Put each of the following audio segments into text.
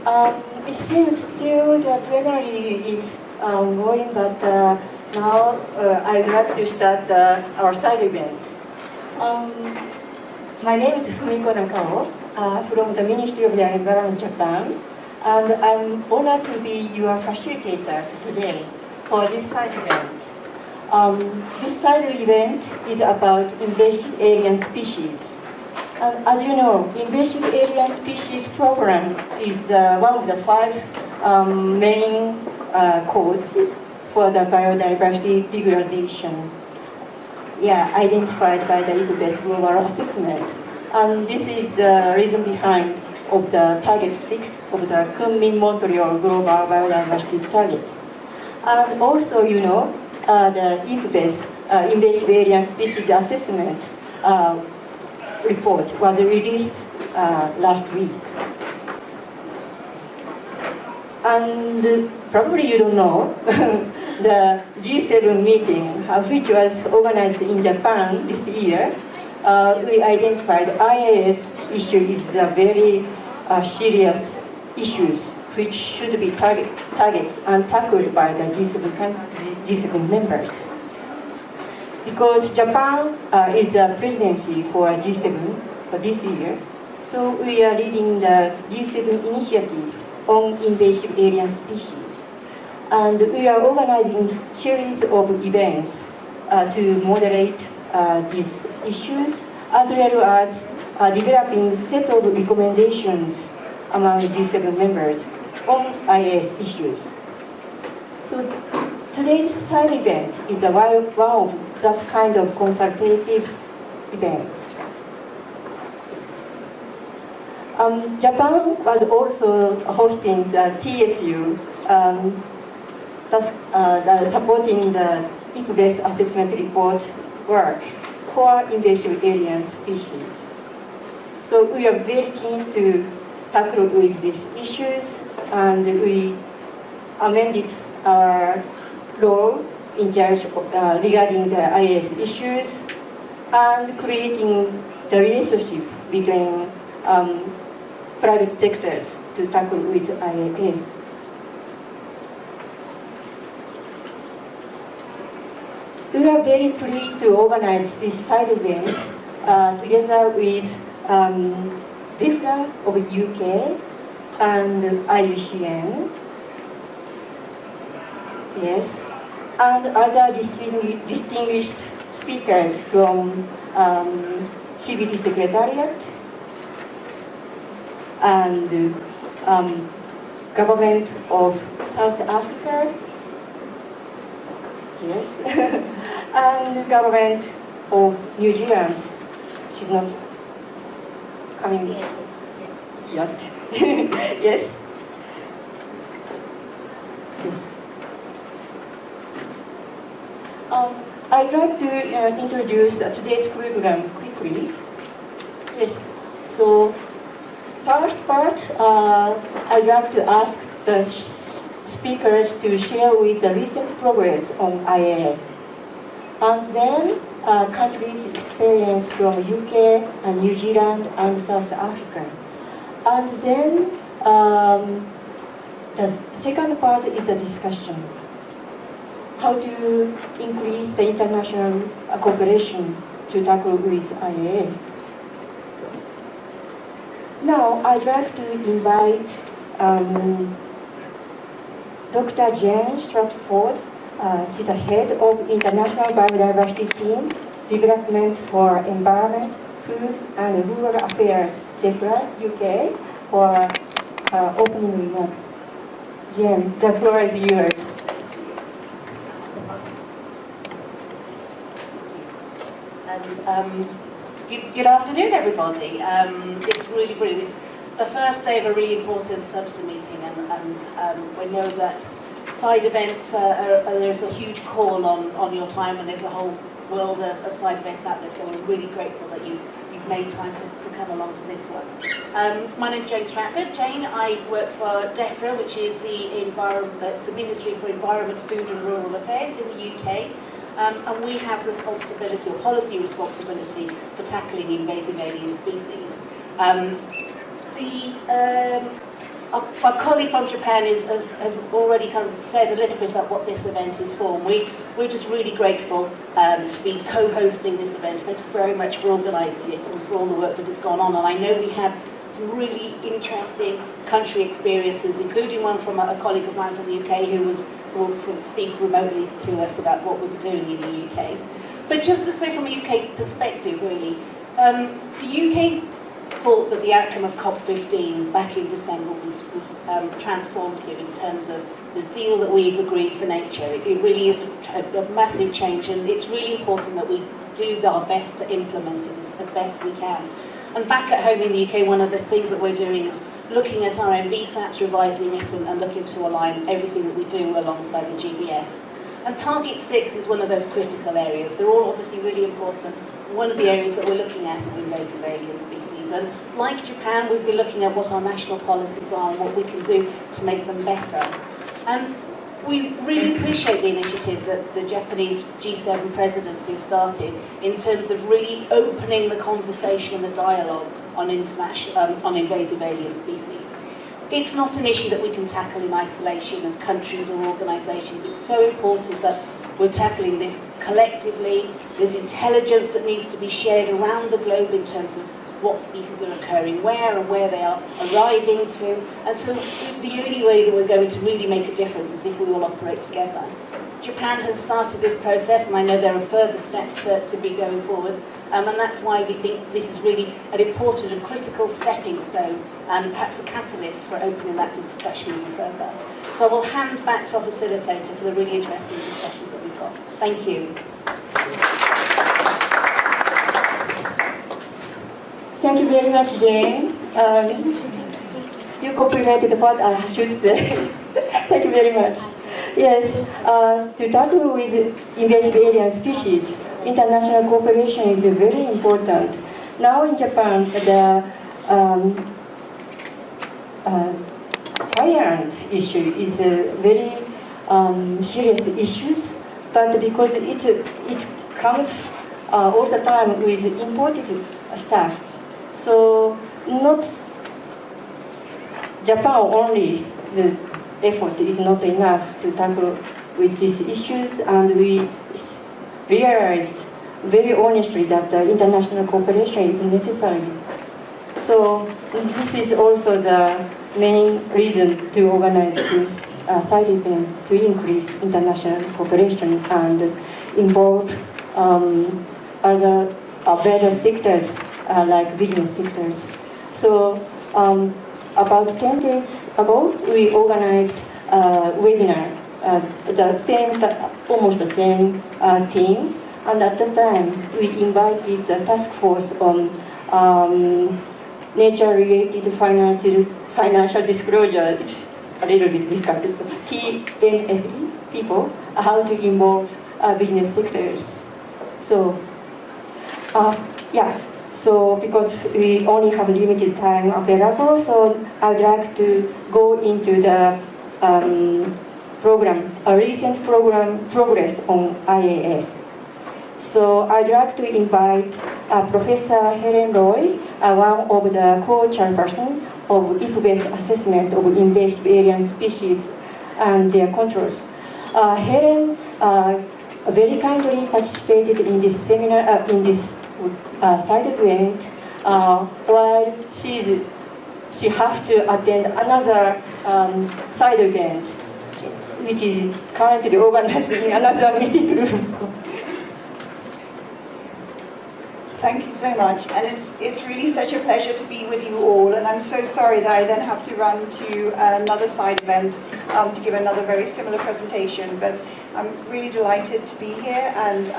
It seems still the plenary is ongoing, but now I'd like to start our side event. My name is Fumiko Nakao from the Ministry of the Environment, Japan, and I'm honored to be your facilitator today for this side event. This side event is about invasive alien species. And as you know, Invasive Alien Species Program is one of the 5 main causes for the biodiversity degradation, identified by the IUCN Global Assessment. And this is the reason behind of the Target 6 of the Kunming-Montreal Global Biodiversity Targets. And also, you know, the IUCN Invasive Alien Species Assessment report was released last week. And probably you don't know, the G7 meeting, which was organized in Japan this year, we identified IAS issue is a very serious issues which should be targets and tackled by the G7 members. Because Japan is the presidency for G7 for this year, so we are leading the G7 initiative on invasive alien species. And we are organizing a series of events to moderate these issues, as well as developing a set of recommendations among G7 members on IAS issues. So today's side event is one of that kind of consultative events. Japan was also hosting the TSU, supporting the IUCN assessment report work for invasive alien species. So we are very keen to tackle with these issues, and we amended our law in charge of, regarding the IAS issues, and creating the relationship between private sectors to tackle with IAS. We are very pleased to organize this side event together with DEFRA of UK and IUCN. Yes, and other distinguished speakers from CBD Secretariat and government of South Africa, yes, and government of New Zealand. She's not coming yet. Yes. I'd like to introduce today's program quickly. Yes. So, first part, I'd like to ask the speakers to share with the recent progress on IAS, and then countries' experience from UK and New Zealand and South Africa. And then the second part is a discussion. How to increase the international cooperation to tackle with IAS. Now, I'd like to invite Dr. Jane Stratford. She's the head of International Biodiversity Team, Development for Environment, Food and Rural Affairs, DEFRA, UK, for opening remarks. Jane, the floor is yours. Good afternoon, everybody. It's really brilliant. It's the first day of a really important Subsidiary meeting, and we know that side events, there's a huge call on your time, and there's a whole world of side events out there, so we're really grateful that you've made time to come along to this one. My name's Jane Stratford. Jane, I work for DEFRA, which is the Ministry for Environment, Food and Rural Affairs in the UK. And we have responsibility, or policy responsibility, for tackling invasive alien species. our colleague from Japan has already kind of said a little bit about what this event is for. And we're just really grateful to be co-hosting this event. Thank you very much for organising it and for all the work that has gone on. And I know we had some really interesting country experiences, including one from a colleague of mine from the UK who will sort of speak remotely to us about what we're doing in the UK. But just to say from a UK perspective, really, the UK thought that the outcome of COP15 back in December was transformative in terms of the deal that we've agreed for nature. It really is a massive change, and it's really important that we do our best to implement it as best we can. And back at home in the UK, one of the things that we're doing is looking at our MBSATs, revising it, and looking to align everything that we do alongside the GBF. And Target 6 is one of those critical areas. They're all obviously really important. One of the areas that we're looking at is invasive alien species. And like Japan, we've been looking at what our national policies are and what we can do to make them better. And we really appreciate the initiative that the Japanese G7 presidency started in terms of really opening the conversation and the dialogue on invasive alien species. It's not an issue that we can tackle in isolation as countries or organisations. It's so important that we're tackling this collectively. There's intelligence that needs to be shared around the globe in terms of what species are occurring where and where they are arriving to. And so the only way that we're going to really make a difference is if we all operate together. Japan has started this process, and I know there are further steps to be going forward. And that's why we think this is really an important and critical stepping stone and perhaps a catalyst for opening that discussion even further. So I will hand back to our facilitator for the really interesting discussions that we've got. Thank you. Thank you very much, Jane. You complimented what I should say. Thank you very much. Yes, to tackle with invasive alien species, international cooperation is very important. Now in Japan, the fire ant issue is a very serious issue, but because it comes all the time with imported stuff, so not Japan only, the effort is not enough to tackle with these issues, and we realized very honestly that international cooperation is necessary. So this is also the main reason to organize this side event, to increase international cooperation and involve other better sectors like business sectors. So about 10 days ago, we organized a webinar, almost the same team, and at the time we invited the task force on nature-related financial disclosure. It's a little bit difficult. TNFD people, how to involve business sectors. So, So because we only have limited time available, so I'd like to go into the program, a recent program progress on IAS. So I'd like to invite Professor Helen Roy, one of the co-chairperson of IPBES assessment of invasive alien species and their controls. Helen very kindly participated in this seminar, in this side event, while she has to attend another side event, which is currently organized in another meeting room. Thank you so much, and it's really such a pleasure to be with you all, and I'm so sorry that I then have to run to another side event to give another very similar presentation, but I'm really delighted to be here, and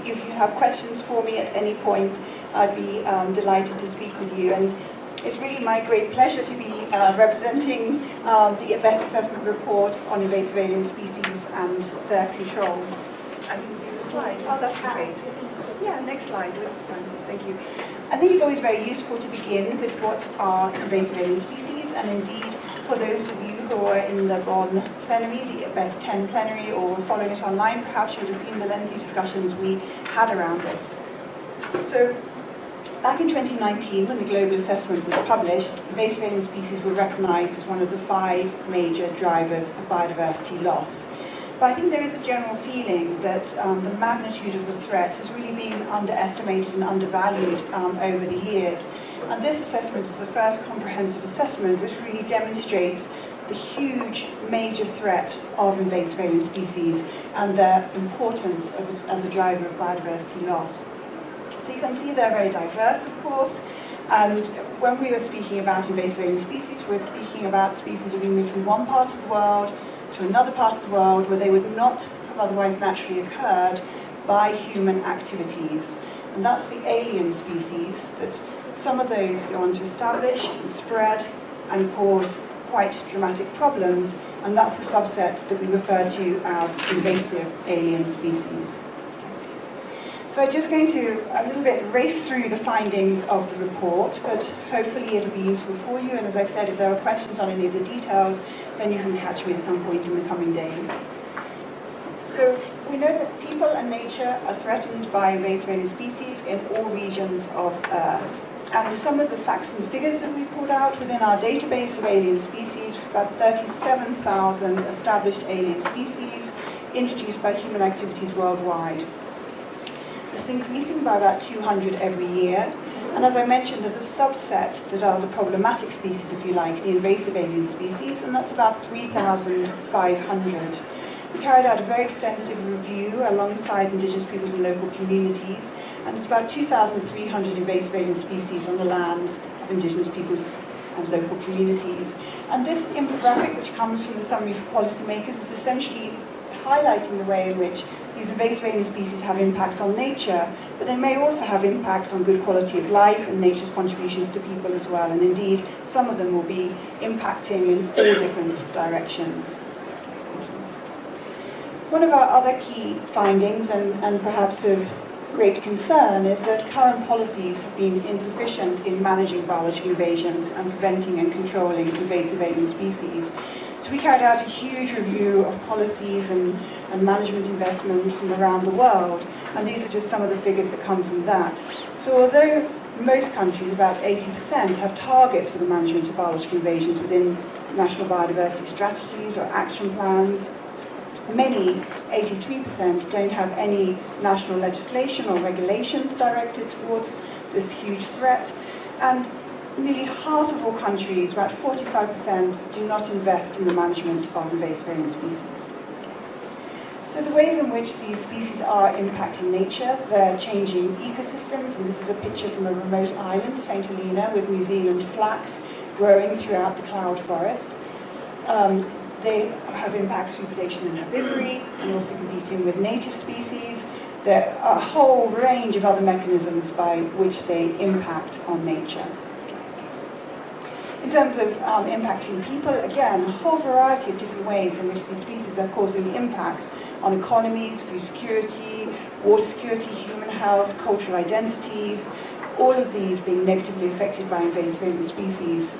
if you have questions for me at any point, I'd be delighted to speak with you. And it's really my great pleasure to be representing the Best Assessment Report on Invasive Alien Species and their control. I can do the slide. Oh, that's great. Yeah, next slide. Thank you. I think it's always very useful to begin with what are invasive alien species, and indeed, for those of you who are in the Bonn plenary, the Best 10 plenary, or following it online, perhaps you would have seen the lengthy discussions we had around this. So, Back in 2019, when the global assessment was published, invasive alien species were recognised as one of the 5 major drivers of biodiversity loss. But I think there is a general feeling that the magnitude of the threat has really been underestimated and undervalued over the years. And this assessment is the first comprehensive assessment which really demonstrates the huge major threat of invasive alien species and their importance as a driver of biodiversity loss. So you can see they're very diverse, of course, and when we were speaking about invasive alien species, we're speaking about species that we moved from one part of the world to another part of the world where they would not have otherwise naturally occurred by human activities. And that's the alien species that some of those go on to establish and spread and cause quite dramatic problems, and that's the subset that we refer to as invasive alien species. So I'm just going to a little bit race through the findings of the report, but hopefully it'll be useful for you, and as I said, if there are questions on any of the details, then you can catch me at some point in the coming days. So we know that people and nature are threatened by invasive alien species in all regions of Earth. And some of the facts and figures that we pulled out within our database of alien species, we've got 37,000 established alien species introduced by human activities worldwide. It's increasing by about 200 every year. And as I mentioned, there's a subset that are the problematic species, if you like, the invasive alien species, and that's about 3,500. We carried out a very extensive review alongside indigenous peoples and local communities, and there's about 2,300 invasive alien species on the lands of indigenous peoples and local communities. And this infographic, which comes from the Summary for Policymakers, is essentially highlighting the way in which these invasive alien species have impacts on nature, but they may also have impacts on good quality of life and nature's contributions to people as well. And indeed, some of them will be impacting in all different directions. One of our other key findings, and perhaps of great concern, is that current policies have been insufficient in managing biological invasions and preventing and controlling invasive alien species. So we carried out a huge review of policies and management investment from around the world, and these are just some of the figures that come from that. So although most countries, about 80%, have targets for the management of biological invasions within national biodiversity strategies or action plans, many, 83%, don't have any national legislation or regulations directed towards this huge threat, and nearly half of all countries, about 45%, do not invest in the management of invasive alien species. So the ways in which these species are impacting nature, they're changing ecosystems, and this is a picture from a remote island, St. Helena, with New Zealand flax growing throughout the cloud forest. They have impacts through predation and herbivory, and also competing with native species. There are a whole range of other mechanisms by which they impact on nature. In terms of impacting people, again, a whole variety of different ways in which these species are causing impacts on economies, food security, water security, human health, cultural identities, all of these being negatively affected by invasive alien species.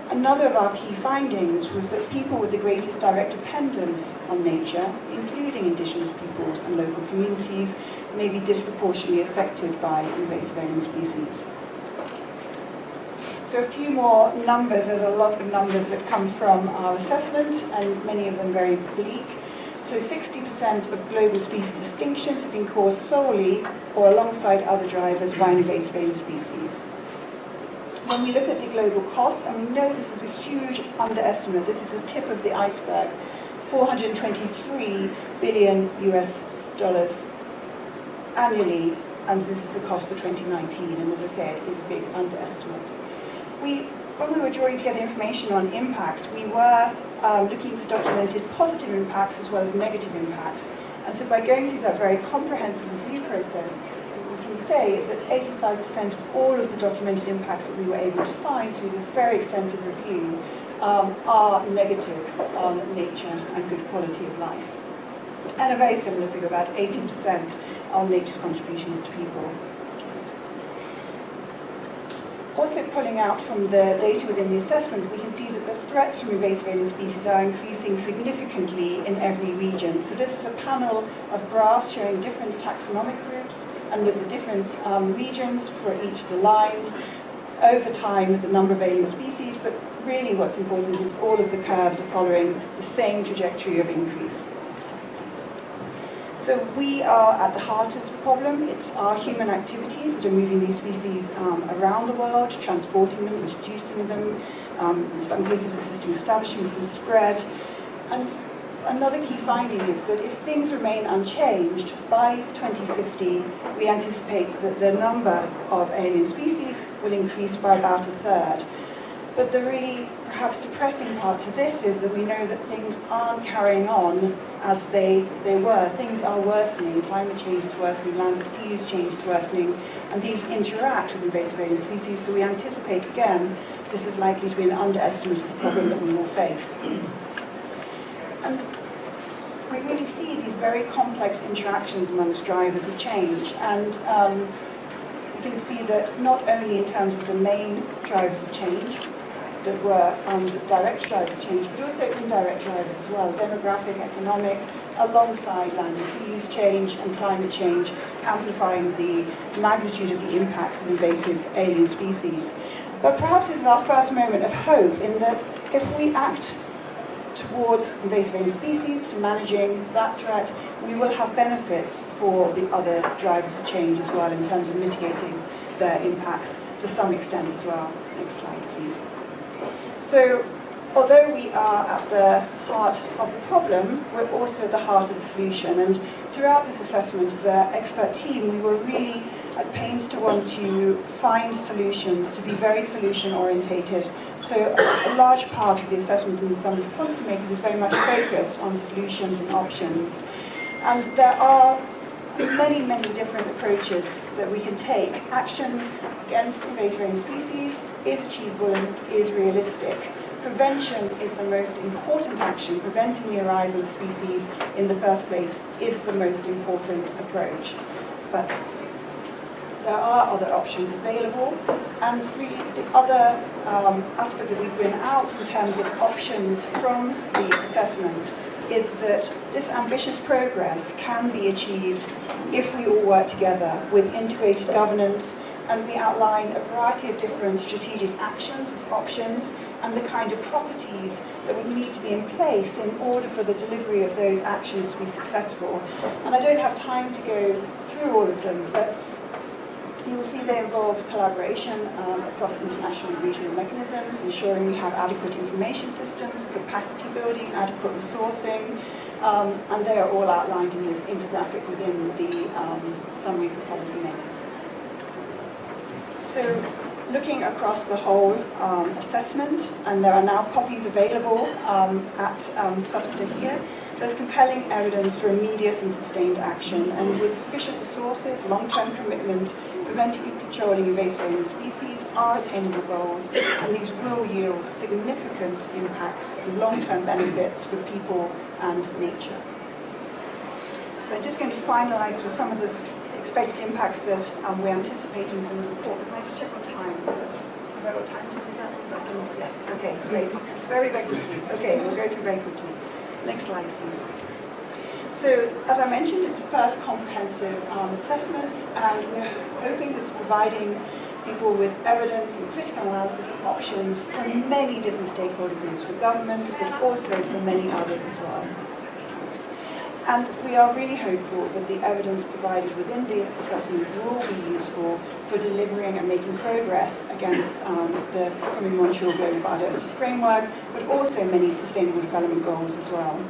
Another of our key findings was that people with the greatest direct dependence on nature, including indigenous peoples and local communities, may be disproportionately affected by invasive alien species. So a few more numbers. There's a lot of numbers that come from our assessment, and many of them very bleak. So 60% of global species extinctions have been caused solely or alongside other drivers by invasive alien species. When we look at the global costs, and we know this is a huge underestimate, this is the tip of the iceberg, $423 billion US annually, and this is the cost for 2019, and as I said, is a big underestimate. When we were drawing together information on impacts, we were looking for documented positive impacts as well as negative impacts. And so by going through that very comprehensive review process, what we can say is that 85% of all of the documented impacts that we were able to find through the very extensive review are negative on nature and good quality of life. And a very similar figure, about 80% on nature's contributions to people. Also pulling out from the data within the assessment, we can see that the threats from invasive alien species are increasing significantly in every region. So this is a panel of graphs showing different taxonomic groups and with the different regions for each of the lines over time with the number of alien species, but really what's important is all of the curves are following the same trajectory of increase. So we are at the heart of the problem. It's our human activities that are moving these species around the world, transporting them, introducing them, in some cases assisting establishments in spread. And another key finding is that if things remain unchanged, by 2050 we anticipate that the number of alien species will increase by about a third. But the really perhaps depressing part to this is that we know that things aren't carrying on as they were. Things are worsening. Climate change is worsening, land use change is worsening, and these interact with invasive alien species, so we anticipate again this is likely to be an underestimate of the problem that we will face. And we really see these very complex interactions amongst drivers of change, and we can see that not only in terms of the main drivers of change that were the direct drivers of change, but also indirect drivers as well, demographic, economic, alongside land and sea use change and climate change, amplifying the magnitude of the impacts of invasive alien species. But perhaps this is our first moment of hope in that if we act towards invasive alien species, to managing that threat, we will have benefits for the other drivers of change as well in terms of mitigating their impacts to some extent as well. Next slide, please. So, although we are at the heart of the problem, we're also at the heart of the solution. And throughout this assessment, as an expert team, we were really at pains to want to find solutions, to be very solution-orientated. So a large part of the assessment and some of the policymakers is very much focused on solutions and options. And there are many, many different approaches that we can take. Action against invasive alien species is achievable and it is realistic. Prevention is the most important action. Preventing the arrival of species in the first place is the most important approach. But there are other options available, and really the other aspect that we bring out in terms of options from the assessment is that this ambitious progress can be achieved if we all work together with integrated governance, and we outline a variety of different strategic actions as options and the kind of properties that would need to be in place in order for the delivery of those actions to be successful. And I don't have time to go through all of them, but you will see they involve collaboration across international and regional mechanisms, ensuring we have adequate information systems, capacity building, adequate resourcing, and they are all outlined in this infographic within the summary for policymakers. So, looking across the whole assessment, and there are now copies available at Subsidiary here, there's compelling evidence for immediate and sustained action, and with sufficient resources, long-term commitment, preventing and controlling invasive alien species are attainable goals, and these will yield significant impacts and long-term benefits for people and nature. So I'm just going to finalise with some of the expected impacts that we're anticipating from the report. Can I just check on time? Have I got time to do that? Yes, okay, great. Very, very quickly. Okay, we'll go through very quickly. Next slide, please. So, as I mentioned, it's the first comprehensive assessment, and we're hoping that it's providing people with evidence and critical analysis of options from many different stakeholder groups, for governments, but also for many others as well. And we are really hopeful that the evidence provided within the assessment will be useful for delivering and making progress against the upcoming Montreal Global Biodiversity Framework, but also many Sustainable Development Goals as well.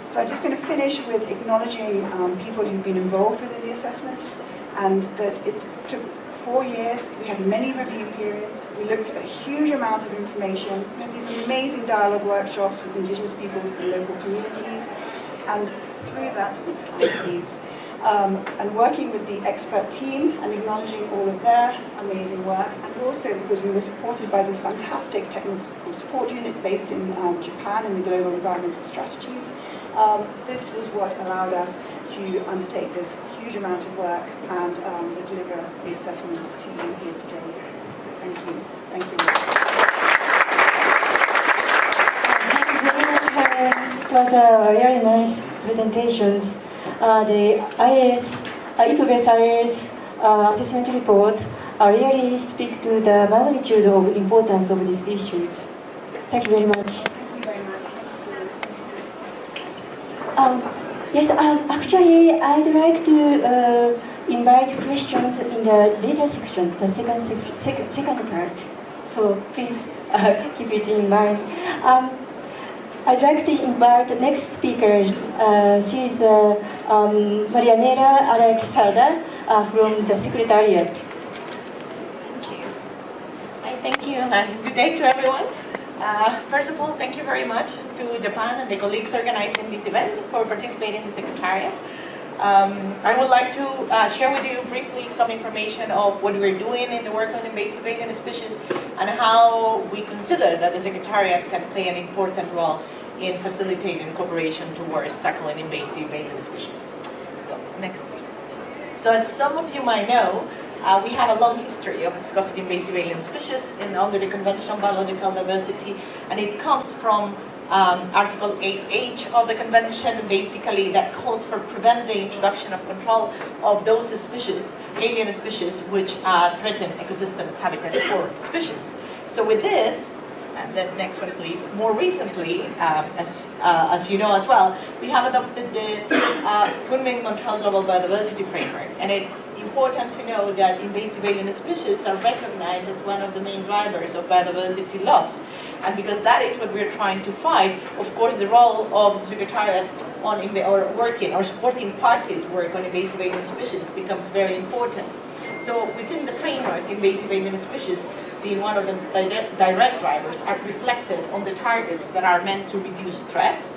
So I'm just going to finish with acknowledging people who've been involved within the assessment, and that it took 4 years. We had many review periods. We looked at a huge amount of information. We had these amazing dialogue workshops with Indigenous peoples and local communities. And through that, next slide please, and working with the expert team and acknowledging all of their amazing work, and also because we were supported by this fantastic technical support unit based in Japan in the Global Environmental Strategies, this was what allowed us to undertake this huge amount of work and deliver the assessment to you here today. So Thank you. Thank you. Thank you very much, Helen. It was a really nice presentations. The IPBES IAS assessment report really speak to the magnitude of importance of these issues. Thank you very much. Thank you very much. Yes, actually, I'd like to invite questions in the later section, the second part. So please keep it in mind. I'd like to invite the next speaker. She's Marianela Alexander from the Secretariat. Thank you. Thank you, and good day to everyone. First of all, thank you very much to Japan and the colleagues organizing this event for participating in the Secretariat. I would like to share with you briefly some information of what we're doing in the work on invasive alien species and how we consider that the Secretariat can play an important role in facilitating cooperation towards tackling invasive alien species. So, next please. So as some of you might know, we have a long history of discussing invasive alien species under the Convention on Biological Diversity, and it comes from Article 8H of the Convention, basically that calls for prevent the introduction of control of those species, alien species, which threaten ecosystems, habitat, or species. So with this, and then next one please, more recently, as you know as well, we have adopted the Kunming-Montreal Global Biodiversity Framework, and it's important to know that invasive alien species are recognized as one of the main drivers of biodiversity loss. And because that is what we're trying to fight, of course, the role of the Secretariat on working or supporting parties' work on invasive alien species becomes very important. So within the framework, invasive alien species being one of the direct drivers are reflected on the targets that are meant to reduce threats.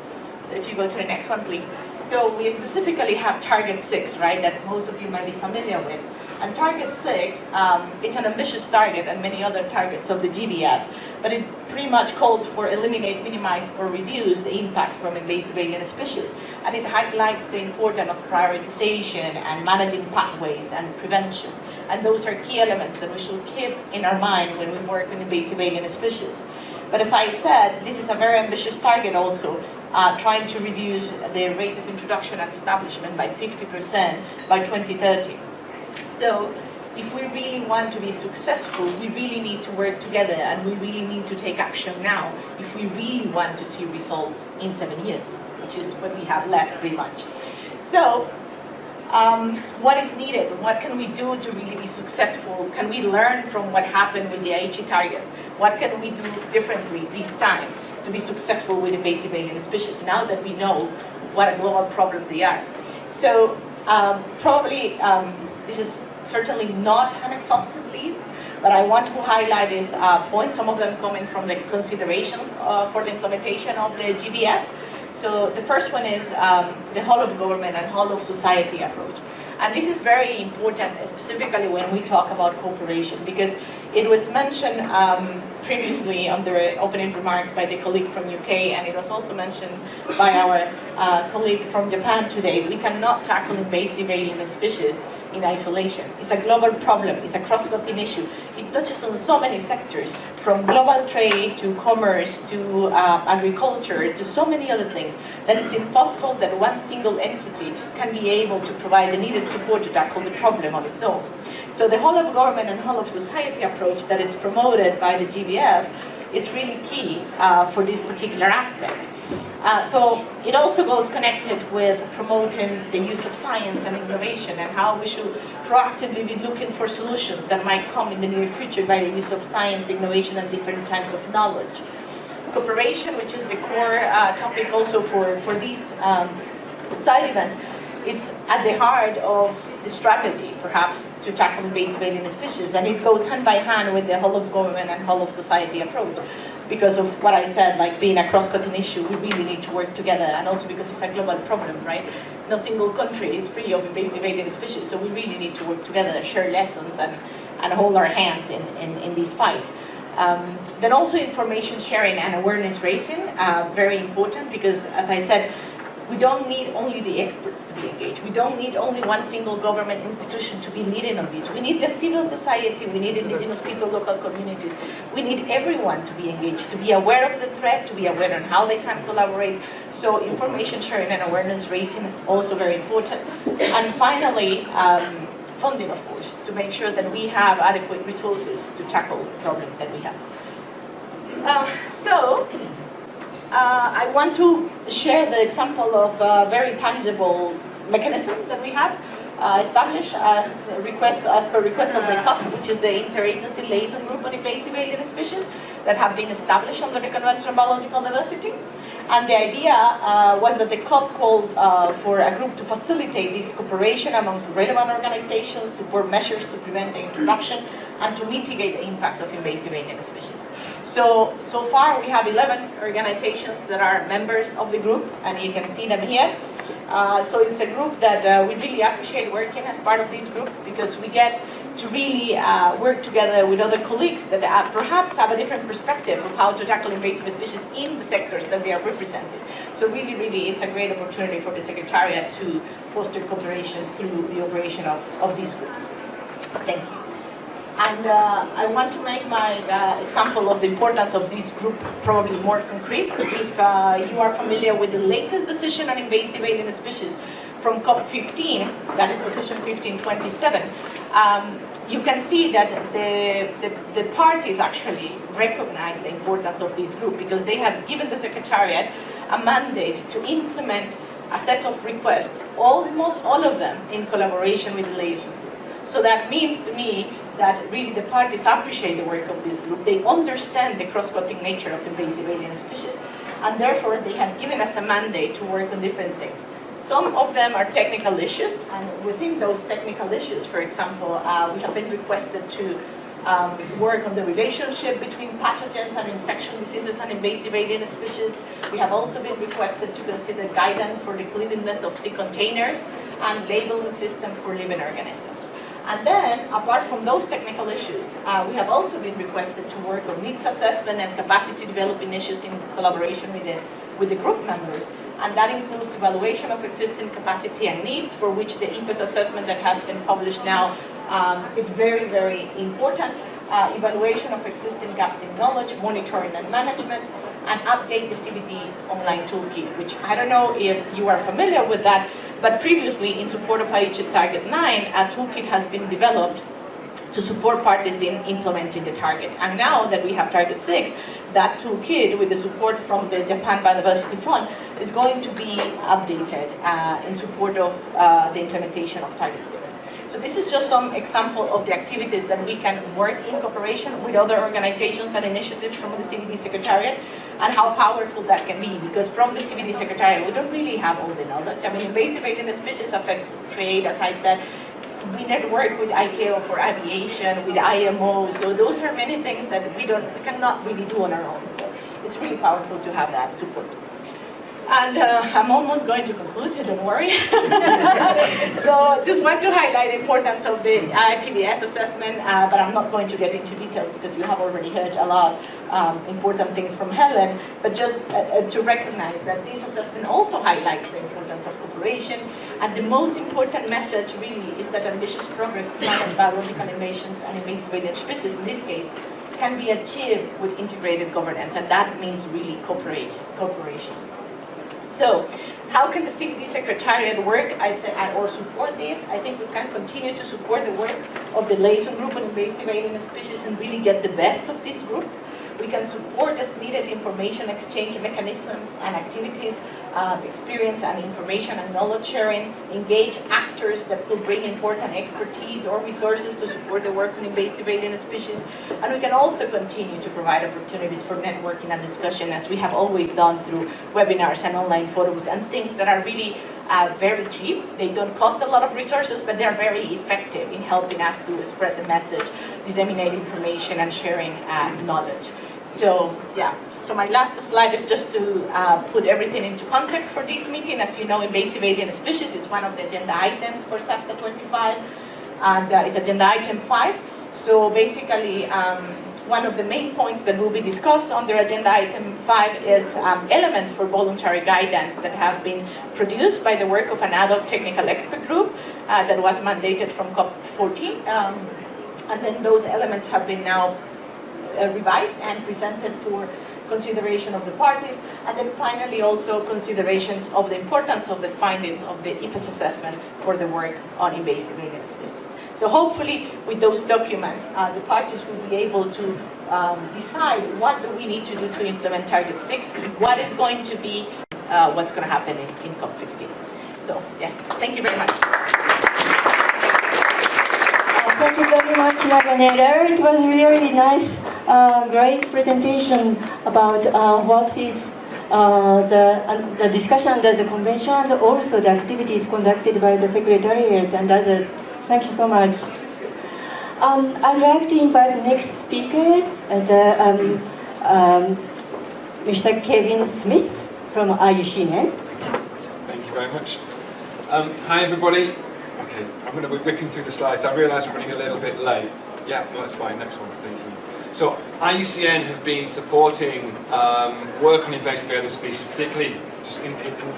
So if you go to the next one, please. So we specifically have Target 6, right, that most of you might be familiar with. And Target 6, it's an ambitious target and many other targets of the GBF, but it pretty much calls for eliminate, minimize, or reduce the impacts from invasive alien species. And it highlights the importance of prioritization and managing pathways and prevention. And those are key elements that we should keep in our mind when we work on invasive alien species. But as I said, this is a very ambitious target also, trying to reduce the rate of introduction and establishment by 50% by 2030. So if we really want to be successful, we really need to work together, and we really need to take action now if we really want to see results in 7 years, which is what we have left pretty much. So what is needed? What can we do to really be successful? Can we learn from what happened with the Aichi targets? What can we do differently this time to be successful with invasive alien species now that we know what a global problem they are? So probably this is certainly not an exhaustive list, but I want to highlight these points, some of them coming from the considerations for the implementation of the GBF. So the first one is the whole of government and whole of society approach. And this is very important, specifically when we talk about cooperation, because it was mentioned previously on the opening remarks by the colleague from UK, and it was also mentioned by our colleague from Japan today. We cannot tackle invasive alien species in isolation. It's a global problem. It's a cross-cutting issue. It touches on so many sectors, from global trade to commerce to agriculture to so many other things, that it's impossible that one single entity can be able to provide the needed support to tackle the problem on its own. So the whole of government and whole of society approach that it's promoted by the GBF, it's really key for this particular aspect. So it also goes connected with promoting the use of science and innovation, and how we should proactively be looking for solutions that might come in the near future by the use of science, innovation, and different kinds of knowledge. Cooperation, which is the core topic also for this side event, is at the heart of the strategy, perhaps, to tackle invasive alien species, and it goes hand by hand with the whole of government and whole of society approach. Because of what I said, like being a cross-cutting issue, we really need to work together, and also because it's a global problem, right? No single country is free of invasive alien species, so we really need to work together, share lessons, and hold our hands in this fight. Then also information sharing and awareness raising, very important, because as I said, We don't need only the experts to be engaged. We don't need only one single government institution to be leading on this. We need the civil society, we need indigenous people, local communities. We need everyone to be engaged, to be aware of the threat, to be aware on how they can collaborate. So information sharing and awareness raising, also very important. And finally, funding, of course, to make sure that we have adequate resources to tackle the problem that we have. I want to share the example of a very tangible mechanism that we have established as per request of the COP, which is the Interagency Liaison Group on Invasive Alien Species that have been established under the Convention on Biological Diversity. And the idea was that the COP called for a group to facilitate this cooperation amongst relevant organizations, support measures to prevent the introduction, and to mitigate the impacts of invasive alien species. So far we have 11 organizations that are members of the group, and you can see them here. So it's a group that we really appreciate working as part of this group, because we get to really work together with other colleagues that perhaps have a different perspective of how to tackle invasive species in the sectors that they are represented. So really it's a great opportunity for the Secretariat to foster cooperation through the operation of this group. Thank you. And I want to make my example of the importance of this group probably more concrete. If you are familiar with the latest decision on invasive alien species from COP15, that is decision 1527, you can see that the parties actually recognize the importance of this group, because they have given the Secretariat a mandate to implement a set of requests, almost all of them in collaboration with the liaison group. So that means to me that really the parties appreciate the work of this group. They understand the cross-cutting nature of invasive alien species, and therefore they have given us a mandate to work on different things. Some of them are technical issues, and within those technical issues, for example, we have been requested to work on the relationship between pathogens and infection diseases and invasive alien species. We have also been requested to consider guidance for the cleanliness of sea containers and labeling system for living organisms. And then, apart from those technical issues, we have also been requested to work on needs assessment and capacity developing issues in collaboration with the group members. And that includes evaluation of existing capacity and needs, for which the EPAS assessment that has been published now is very important. Evaluation of existing gaps in knowledge, monitoring and management, and update the CBD online toolkit, which I don't know if you are familiar with that, but previously in support of IUCN Target 9, a toolkit has been developed to support parties in implementing the target. And now that we have Target 6, that toolkit, with the support from the Japan Biodiversity Fund, is going to be updated in support of the implementation of Target 6. So this is just some example of the activities that we can work in cooperation with other organizations and initiatives from the CBD Secretariat, and how powerful that can be, because from the CBD Secretariat we don't really have all the knowledge. I mean, invasive alien species affect trade, as I said. We network with ICAO for aviation, with IMO, so those are many things that we cannot really do on our own. So it's really powerful to have that support. And I'm almost going to conclude, don't worry. So just want to highlight the importance of the IPBS assessment, but I'm not going to get into details because you have already heard a lot of important things from Helen, but just to recognize that this assessment also highlights the importance of cooperation, and the most important message really is that ambitious progress to manage biological invasions and invasive alien species, in this case, can be achieved with integrated governance, and that means really cooperation. So, how can the CBD Secretariat work or support this? I think we can continue to support the work of the liaison group on invasive alien species and really get the best of this group. We can support as needed information exchange mechanisms and activities, experience and information and knowledge sharing, engage actors that could bring important expertise or resources to support the work on invasive alien species. And we can also continue to provide opportunities for networking and discussion, as we have always done through webinars and online forums and things that are really very cheap. They don't cost a lot of resources, but they're very effective in helping us to spread the message, disseminate information, and sharing knowledge. So, yeah. So my last slide is just to put everything into context for this meeting. As you know, invasive alien species is one of the agenda items for SBSTTA25, and it's agenda item 5. So basically, one of the main points that will be discussed under agenda item 5 is elements for voluntary guidance that have been produced by the work of an ad hoc technical expert group that was mandated from COP14. And then those elements have been now revised and presented for consideration of the parties, and then finally also considerations of the importance of the findings of the IPES assessment for the work on invasive alien species. So hopefully with those documents, the parties will be able to decide what do we need to do to implement Target 6, what is going to be, what's going to happen in COP15. So yes, thank you very much. Thank you very much, Naganera. It was really nice, great presentation about what is the discussion under the convention and also the activities conducted by the Secretariat and others. Thank you so much. I'd like to invite the next speaker, Mr. Kevin Smith from IUCN. Thank you very much. Hi everybody. Okay, I'm going to be whipping through the slides. I realise we're running a little bit late. Yeah, no, that's fine. Next one, thank you. So IUCN have been supporting work on invasive alien species, particularly just in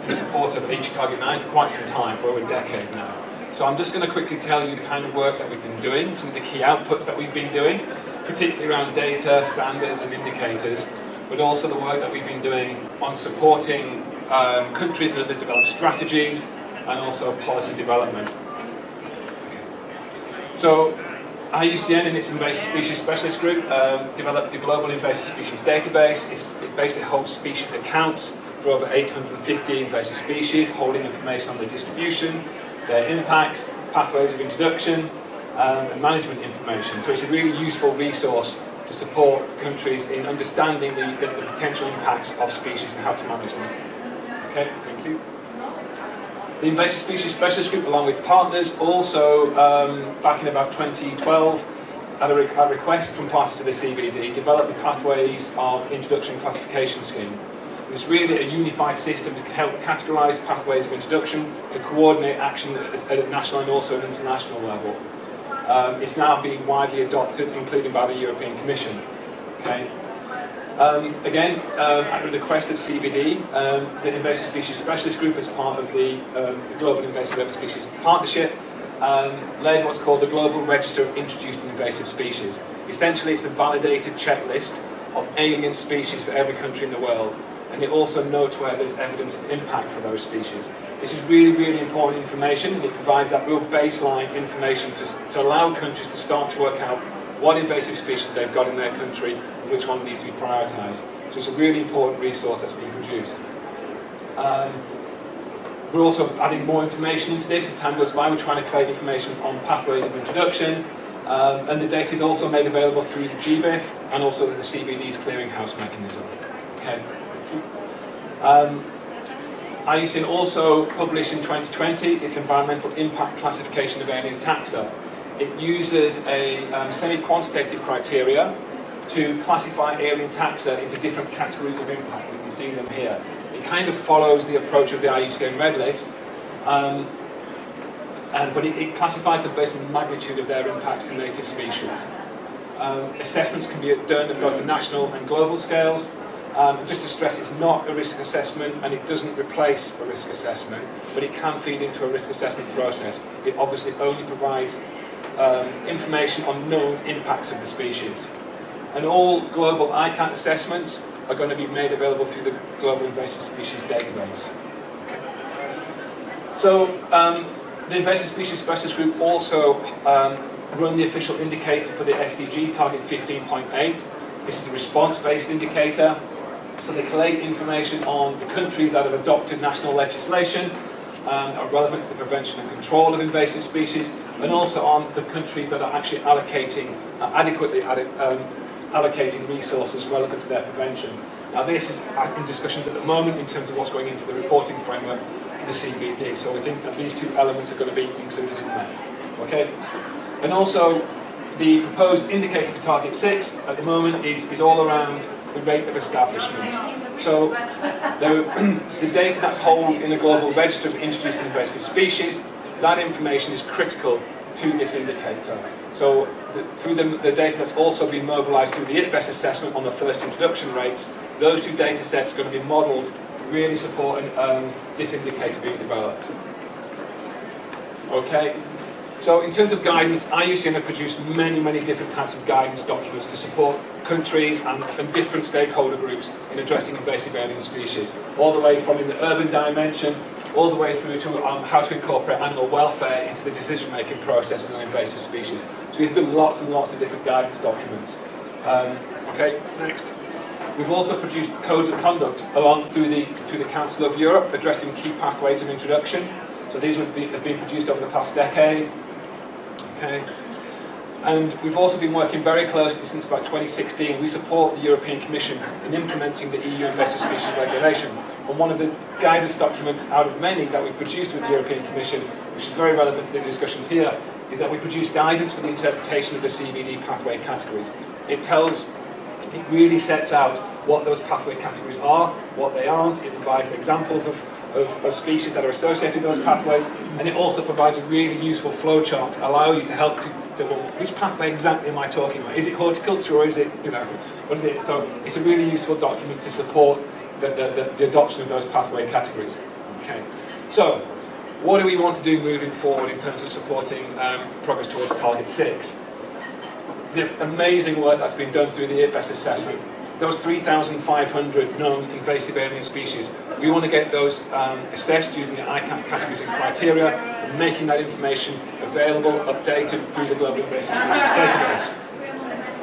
support of HE Target 9 for quite some time, for over a decade now. So I'm just going to quickly tell you the kind of work that we've been doing, some of the key outputs that we've been doing, particularly around data, standards and indicators, but also the work that we've been doing on supporting countries and others develop strategies and also policy development. So IUCN and its Invasive Species Specialist Group developed the Global Invasive Species Database. It basically holds species accounts for over 850 invasive species, holding information on their distribution, their impacts, pathways of introduction, and management information. So it's a really useful resource to support countries in understanding the potential impacts of species and how to manage them. Okay, thank you. The Invasive Species Specialist Group, along with partners, also back in about 2012, at a request from parties to the CBD, developed the Pathways of Introduction Classification Scheme. And it's really a unified system to help categorise pathways of introduction, to coordinate action at a national and also an international level. It's now being widely adopted, including by the European Commission. Okay. Again, at the request of CBD, the Invasive Species Specialist Group, as part of the Global Invasive Alien Species Partnership, led what's called the Global Register of Introduced and Invasive Species. Essentially, it's a validated checklist of alien species for every country in the world, and it also notes where there's evidence of impact for those species. This is really, really important information, and it provides that real baseline information to allow countries to start to work out what invasive species they've got in their country and which one needs to be prioritised. So it's a really important resource that's being produced. We're also adding more information into this as time goes by. We're trying to collect information on pathways of introduction, and the data is also made available through the GBIF and also the CBD's clearinghouse mechanism. Okay. IUCN also published in 2020 its environmental impact classification of alien taxa. It uses a semi-quantitative criteria to classify alien taxa into different categories of impact. We can see them here. It kind of follows the approach of the IUCN Red List, but it classifies them based on the magnitude of their impacts to native species. Assessments can be done at both the national and global scales. Just to stress, it's not a risk assessment and it doesn't replace a risk assessment, but it can feed into a risk assessment process. It obviously only provides information on known impacts of the species. And all global ICANN assessments are going to be made available through the Global Invasive Species Database. Okay. So the Invasive Species Specialist Group also run the official indicator for the SDG, Target 15.8. This is a response-based indicator. So they collate information on the countries that have adopted national legislation are relevant to the prevention and control of invasive species, and also on the countries that are actually allocating, adequately allocating resources relevant to their prevention. Now this is in discussions at the moment in terms of what's going into the reporting framework for the CBD, so we think that these two elements are going to be included in that. Okay? And also, the proposed indicator for Target 6 at the moment is all around the rate of establishment. So the data that's held in a global register of introduced and invasive species that information is critical to this indicator. So through the data that's also been mobilised through the ITBES assessment on the first introduction rates, those two data sets are going to be modelled, really supporting this indicator being developed. Okay, so in terms of guidance, IUCN have produced many different types of guidance documents to support countries and different stakeholder groups in addressing invasive alien species, all the way from in the urban dimension, all the way through to how to incorporate animal welfare into the decision-making processes on invasive species. So we've done lots and lots of different guidance documents. Okay, next. We've also produced codes of conduct along through the Council of Europe, addressing key pathways of introduction. So these have been produced over the past decade. Okay. And we've also been working very closely since about 2016. We support the European Commission in implementing the EU Invasive Species Regulation. And one of the guidance documents out of many that we've produced with the European Commission, which is very relevant to the discussions here, is that we produce guidance for the interpretation of the CBD pathway categories. It really sets out what those pathway categories are, what they aren't. It provides examples of species that are associated with those pathways, and it also provides a really useful flowchart to allow you to help to well, which pathway exactly am I talking about? Is it horticulture or is it, what is it? So it's a really useful document to support the adoption of those pathway categories. Okay, so what do we want to do moving forward in terms of supporting progress towards Target 6? The amazing work that's been done through the ITBES assessment, those 3,500 known invasive alien species, we want to get those assessed using the ICAP categories and criteria, and making that information available, updated through the Global Invasive Species Database.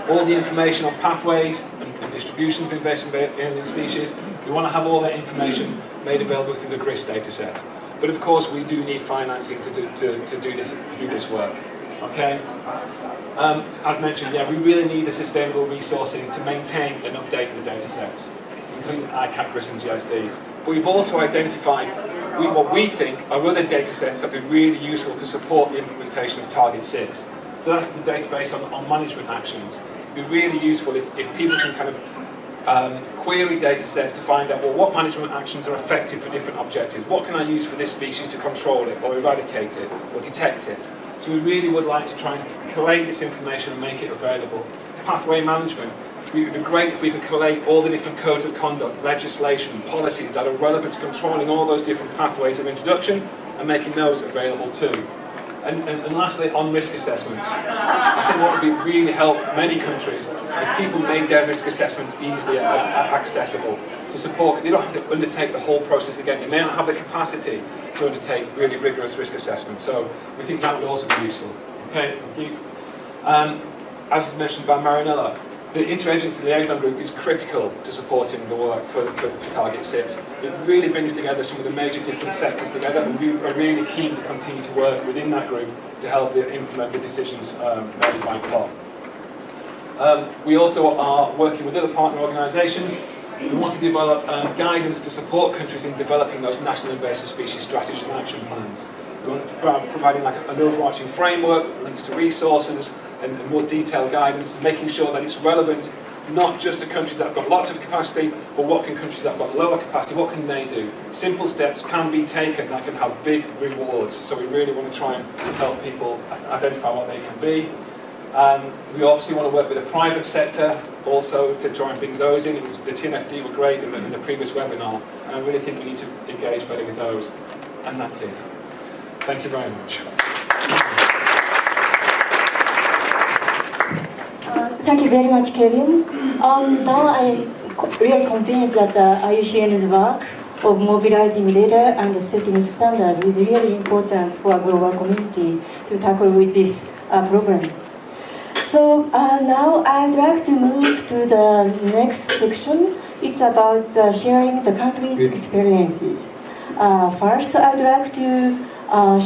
All the information on pathways and distribution of invasive alien species, we want to have all that information made available through the GRIS dataset. But of course, we do need financing to do this work. Okay. As mentioned, yeah, we really need the sustainable resourcing to maintain and update the data sets, including ICAP, GRIS and GSD. But we've also identified what we think are other data sets that would be really useful to support the implementation of Target 6. So that's the database on management actions. It'd be really useful if people can kind of query data sets to find out, well, what management actions are effective for different objectives? What can I use for this species to control it, or eradicate it, or detect it? So we really would like to try and collate this information and make it available. Pathway management. It would be great if we could collate all the different codes of conduct, legislation, policies that are relevant to controlling all those different pathways of introduction and making those available too. And lastly, on risk assessments. I think what would really help many countries if people made their risk assessments easily accessible to support. They don't have to undertake the whole process again. They may not have the capacity to undertake really rigorous risk assessments. So we think that would also be useful. Okay, thank you. As mentioned by Marinella, the interagency liaison group is critical to supporting the work for Target 6. It really brings together some of the major different sectors together, and we are really keen to continue to work within that group to help implement the decisions made by CLOP. We also are working with other partner organisations. We want to develop guidance to support countries in developing those national invasive species strategies and action plans. We want to providing like an overarching framework, links to resources, and more detailed guidance, making sure that it's relevant not just to countries that have got lots of capacity, but what can countries that have got lower capacity, what can they do? Simple steps can be taken that can have big rewards, so we really want to try and help people identify what they can be. We obviously want to work with the private sector also to try and bring those in. The TNFD were great in the previous webinar, and I really think we need to engage better with those. And that's it. Thank you very much. Thank you very much, Kevin. Now I'm really convinced that IUCN's work of mobilizing data and setting standards is really important for a global community to tackle with this problem. So now I'd like to move to the next section. It's about sharing the country's experiences. First, I'd like to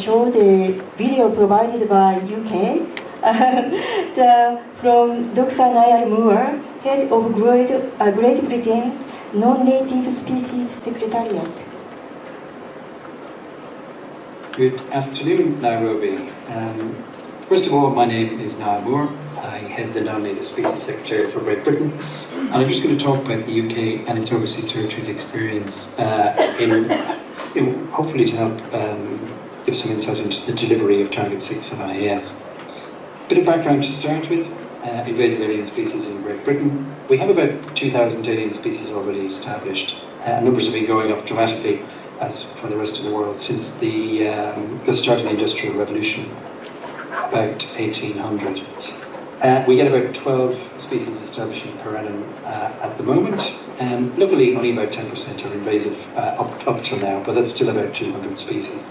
show the video provided by UK from Dr. Niall Moore, head of Great Britain Non-Native Species Secretariat. Good afternoon, Nairobi. First of all, my name is Niall Moore. I head the Non-Native Species Secretariat for Great Britain, and I'm just going to talk about the UK and its overseas territories experience in hopefully to help give some insight into the delivery of Target 6 of IAS. Bit of background to start with. Invasive alien species in Great Britain. We have about 2,000 alien species already established. Numbers have been going up dramatically, as for the rest of the world, since the start of the Industrial Revolution, about 1800. We get about 12 species establishing per annum at the moment. Luckily, only about 10% are invasive up till now, but that's still about 200 species.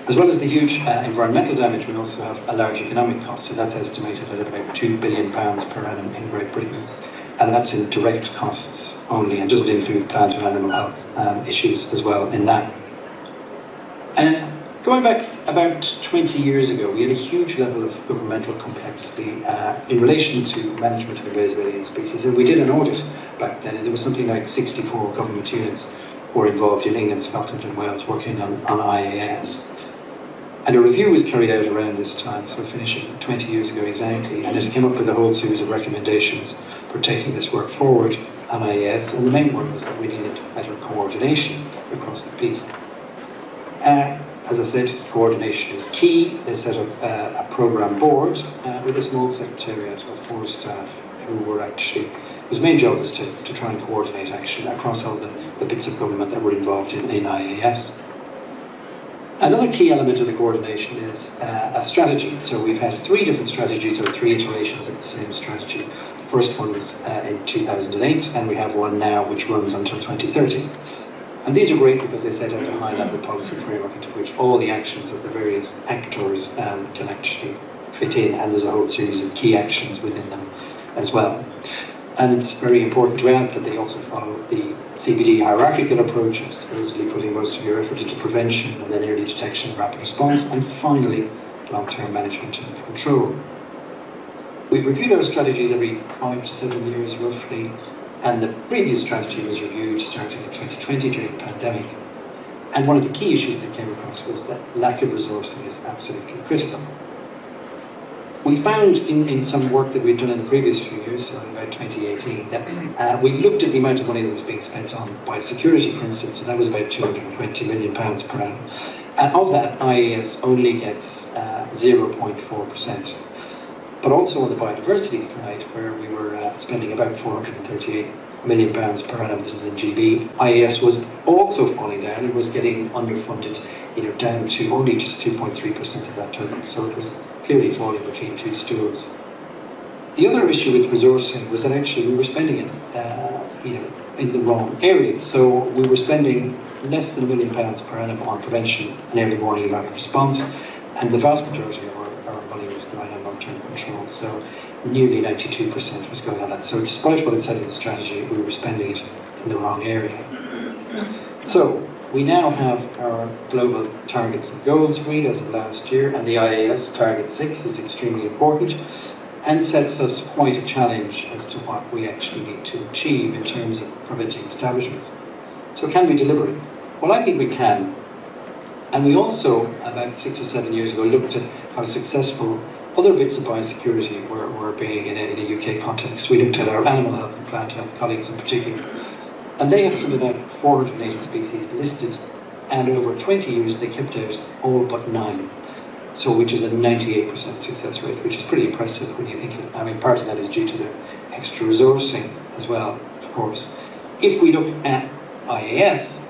As well as the huge environmental damage, we also have a large economic cost, so that's estimated at about £2 billion per annum in Great Britain. And that's in direct costs only, and doesn't include plant and animal health issues as well in that. Going back about 20 years ago, we had a huge level of governmental complexity in relation to management of invasive alien species, and we did an audit back then, and there was something like 64 government units were involved in England, Scotland and Wales working on IAS. And a review was carried out around this time, so finishing 20 years ago exactly, and it came up with a whole series of recommendations for taking this work forward on IAS, and the main one was that we needed better coordination across the piece. As I said, coordination is key. They set up a programme board with a small secretariat of 4 staff who were actually, whose main job was to try and coordinate action across all the bits of government that were involved in IAS. Another key element of the coordination is a strategy. So we've had 3 different strategies, or 3 iterations of the same strategy. The first one was in 2008, and we have one now which runs until 2030. And these are great because they set out a high-level policy framework into which all the actions of the various actors can actually fit in, and there's a whole series of key actions within them as well. And it's very important to add that they also follow the CBD hierarchical approach, supposedly putting most of your effort into prevention and then early detection and rapid response, and finally, long-term management and control. We've reviewed our strategies every 5 to 7 years roughly, and the previous strategy was reviewed starting in 2020 during the pandemic. And one of the key issues that came across was that lack of resourcing is absolutely critical. We found in some work that we'd done in the previous few years, so in about 2018, that we looked at the amount of money that was being spent on biosecurity, for instance, and that was about £220 million per annum. And of that, IAS only gets 0.4%. But also on the biodiversity side, where we were spending about £438 million per annum, this is in GB, IAS was also falling down and was getting underfunded, down to only just 2.3% of that total. So it was clearly falling between 2 stools. The other issue with resourcing was that actually we were spending it, in the wrong areas. So we were spending less than £1 million per annum on prevention and early warning and rapid response, and the vast majority of our money was going on long-term control. So nearly 92% was going on that. So despite what it said in the strategy, we were spending it in the wrong area. So we now have our global targets and goals agreed as of last year, and the IAS Target 6 is extremely important and sets us quite a challenge as to what we actually need to achieve in terms of preventing establishments. So can we deliver it? Well, I think we can. And we also, about 6 or 7 years ago, looked at how successful other bits of biosecurity were being in a UK context. We looked at our animal health and plant health colleagues in particular. And they have something like 480 species listed, and over 20 years they kept out all but 9. So which is a 98% success rate, which is pretty impressive when you think, part of that is due to the extra resourcing as well, of course. If we look at IAS,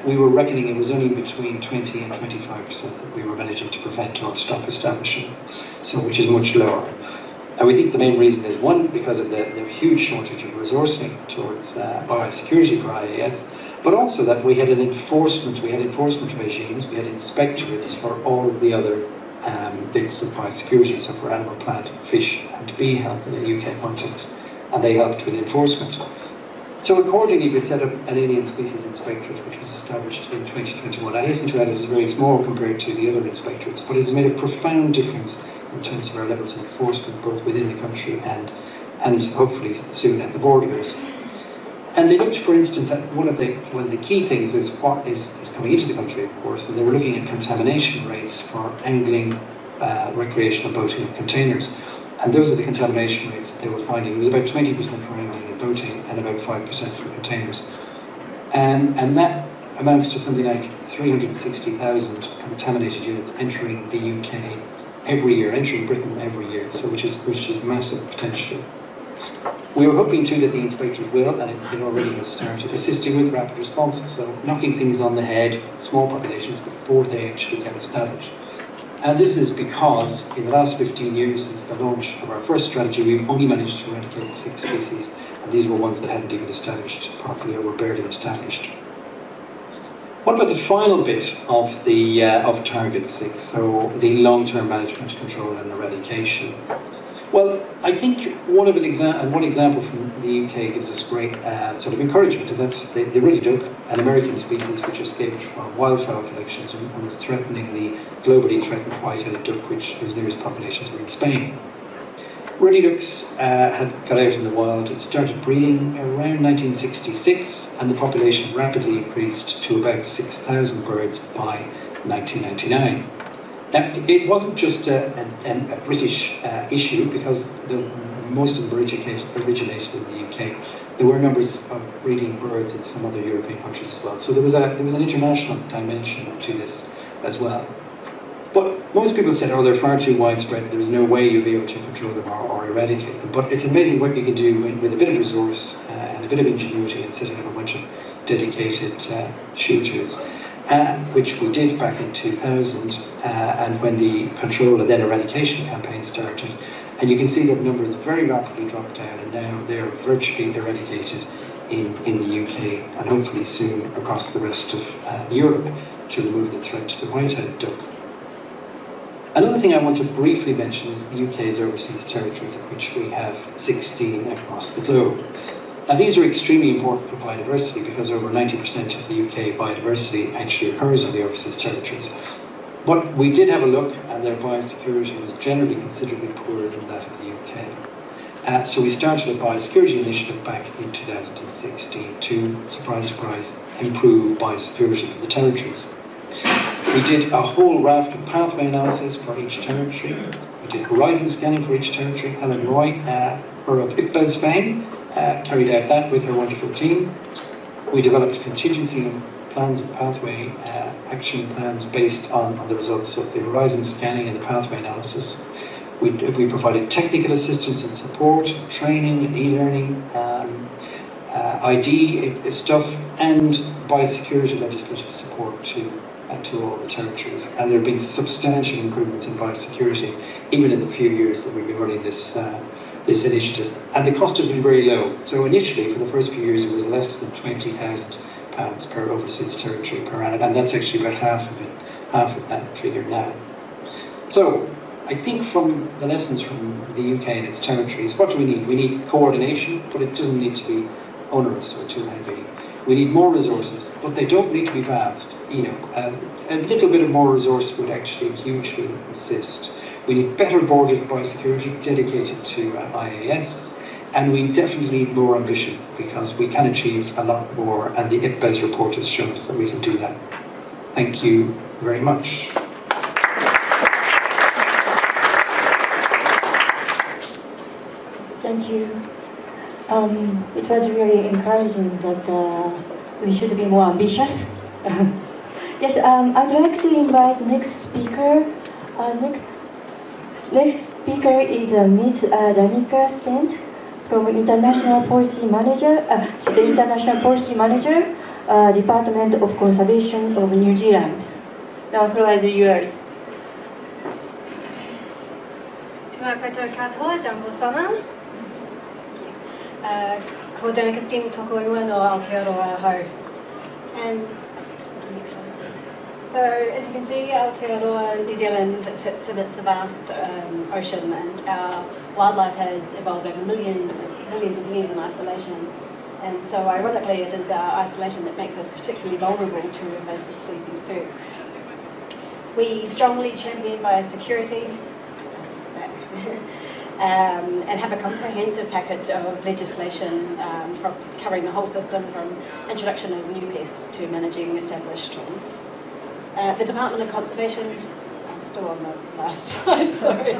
we were reckoning it was only between 20 and 25% that we were managing to prevent or stop establishing, so which is much lower. And we think the main reason is, one, because of the huge shortage of resourcing towards biosecurity for IAS, but also that we had enforcement regimes, we had inspectorates for all of the other bits of biosecurity, so for animal, plant, fish and bee health in a UK context, and they helped with enforcement. So accordingly, we set up an alien species inspectorate, which was established in 2021. I hasten to add it is very small compared to the other inspectorates, but it's made a profound difference in terms of our levels of enforcement, both within the country and hopefully soon at the borders. And they looked, for instance, at one of the key things is what is coming into the country, of course, and they were looking at contamination rates for angling, recreational boating and containers. And those are the contamination rates that they were finding. It was about 20% for angling and boating and about 5% for containers. And that amounts to something like 360,000 contaminated units entering the UK every year, entering Britain every year, so which is massive potentially. We are hoping too that the inspectorate will, and it already has started, assisting with rapid responses, so knocking things on the head, small populations, before they actually get established. And this is because in the last 15 years since the launch of our first strategy, we've only managed to eradicate 6 species, and these were ones that hadn't even established properly or were barely established. What about the final bit of the of Target 6, so the long-term management, control and eradication? Well, I think one example from the UK gives us great sort of encouragement, and that's the ruddy duck, an American species which escaped from wildfowl collections and was threatening the globally threatened white-headed duck, whose nearest populations were in Spain. Ruddy ducks had got out in the wild. It started breeding around 1966, and the population rapidly increased to about 6,000 birds by 1999. Now, it wasn't just a British issue, because most of them originated in the UK. There were numbers of breeding birds in some other European countries as well. So there was an international dimension to this as well. But most people said, oh, they're far too widespread, there's no way you'll be able to control them or eradicate them. But it's amazing what you can do with a bit of resource and a bit of ingenuity in setting up a bunch of dedicated shooters. Which we did back in 2000, and when the control and then eradication campaign started. And you can see that numbers very rapidly dropped down, and now they're virtually eradicated in the UK, and hopefully soon across the rest of Europe, to remove the threat to the white-headed duck. Another thing I want to briefly mention is the UK's overseas territories, of which we have 16 across the globe. Now, these are extremely important for biodiversity, because over 90% of the UK biodiversity actually occurs on the overseas territories. But we did have a look, and their biosecurity was generally considerably poorer than that of the UK. So we started a biosecurity initiative back in 2016 to, surprise, surprise, improve biosecurity for the territories. We did a whole raft of pathway analysis for each territory. We did horizon scanning for each territory. Helen Roy, her of IPBES fame, carried out that with her wonderful team. We developed contingency plans and pathway action plans based on the results of the horizon scanning and the pathway analysis. We provided technical assistance and support, training and e-learning, ID stuff, and biosecurity legislative support to all the territories. And there have been substantial improvements in biosecurity, even in the few years that we've been running this initiative. And the cost has been very low. So initially, for the first few years, it was less than £20,000 per overseas territory per annum, and that's actually about half of that figure now. So I think from the lessons from the UK and its territories, what do we need? We need coordination, but it doesn't need to be onerous or too heavy. We need more resources, but they don't need to be vast. A little bit of more resource would actually hugely assist. We need better border biosecurity dedicated to IAS, and we definitely need more ambition, because we can achieve a lot more, and the IPBES report has shown us that we can do that. Thank you very much. Thank you. It was really encouraging that we should be more ambitious. Yes, I'd like to invite the next speaker. Next speaker is Ms. Danica Stent from International Policy Manager. She's the International Policy Manager, Department of Conservation of New Zealand. Now, the floor is yours. Tēnā koutou katoa, Jungle Summer. Ko Danica Stent tōku ingoa no Aotearoa hau. And so, as you can see, Aotearoa, New Zealand, sits amidst a vast ocean, and our wildlife has evolved over millions of years in isolation. And so, ironically, it is our isolation that makes us particularly vulnerable to invasive species threats. We strongly champion biosecurity, and have a comprehensive package of legislation covering the whole system, from introduction of new pests to managing established ones. The Department of Conservation, I'm still on the last slide, sorry,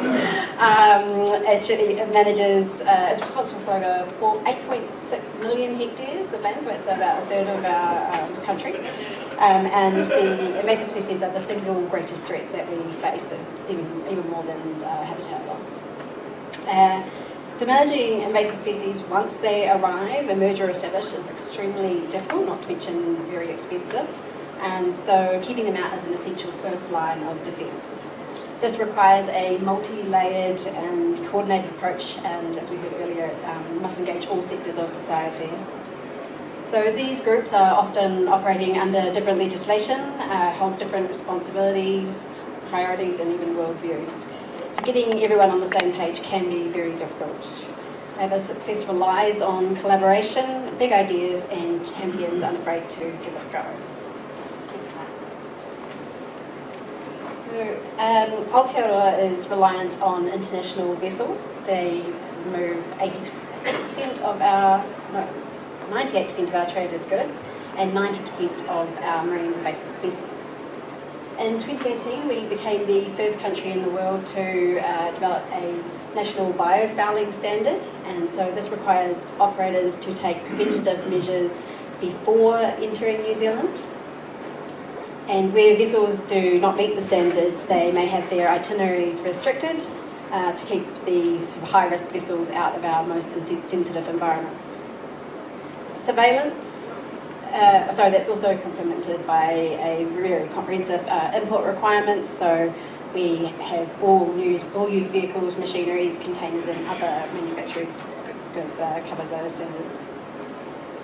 actually manages, is responsible for over 8.6 million hectares of land, so it's about a third of our country. And the invasive species are the single greatest threat that we face, even more than habitat loss. So managing invasive species once they arrive, emerge or establish is extremely difficult, not to mention very expensive. And so keeping them out is an essential first line of defence. This requires a multi-layered and coordinated approach, and as we heard earlier, must engage all sectors of society. So these groups are often operating under different legislation, hold different responsibilities, priorities, and even worldviews. So getting everyone on the same page can be very difficult. However, success relies on collaboration, big ideas, and champions unafraid to give it a go. Next slide. So, Aotearoa is reliant on international vessels. They move 86% of our, no, 98% of our traded goods and 90% of our marine invasive species. In 2018, we became the first country in the world to develop a national biofouling standard, and so this requires operators to take preventative measures before entering New Zealand. And where vessels do not meet the standards, they may have their itineraries restricted to keep the sort of high-risk vessels out of our most sensitive environments. Surveillance, that's also complemented by a very comprehensive import requirements. So we have all use vehicles, machineries, containers, and other manufactured goods covered by the standards.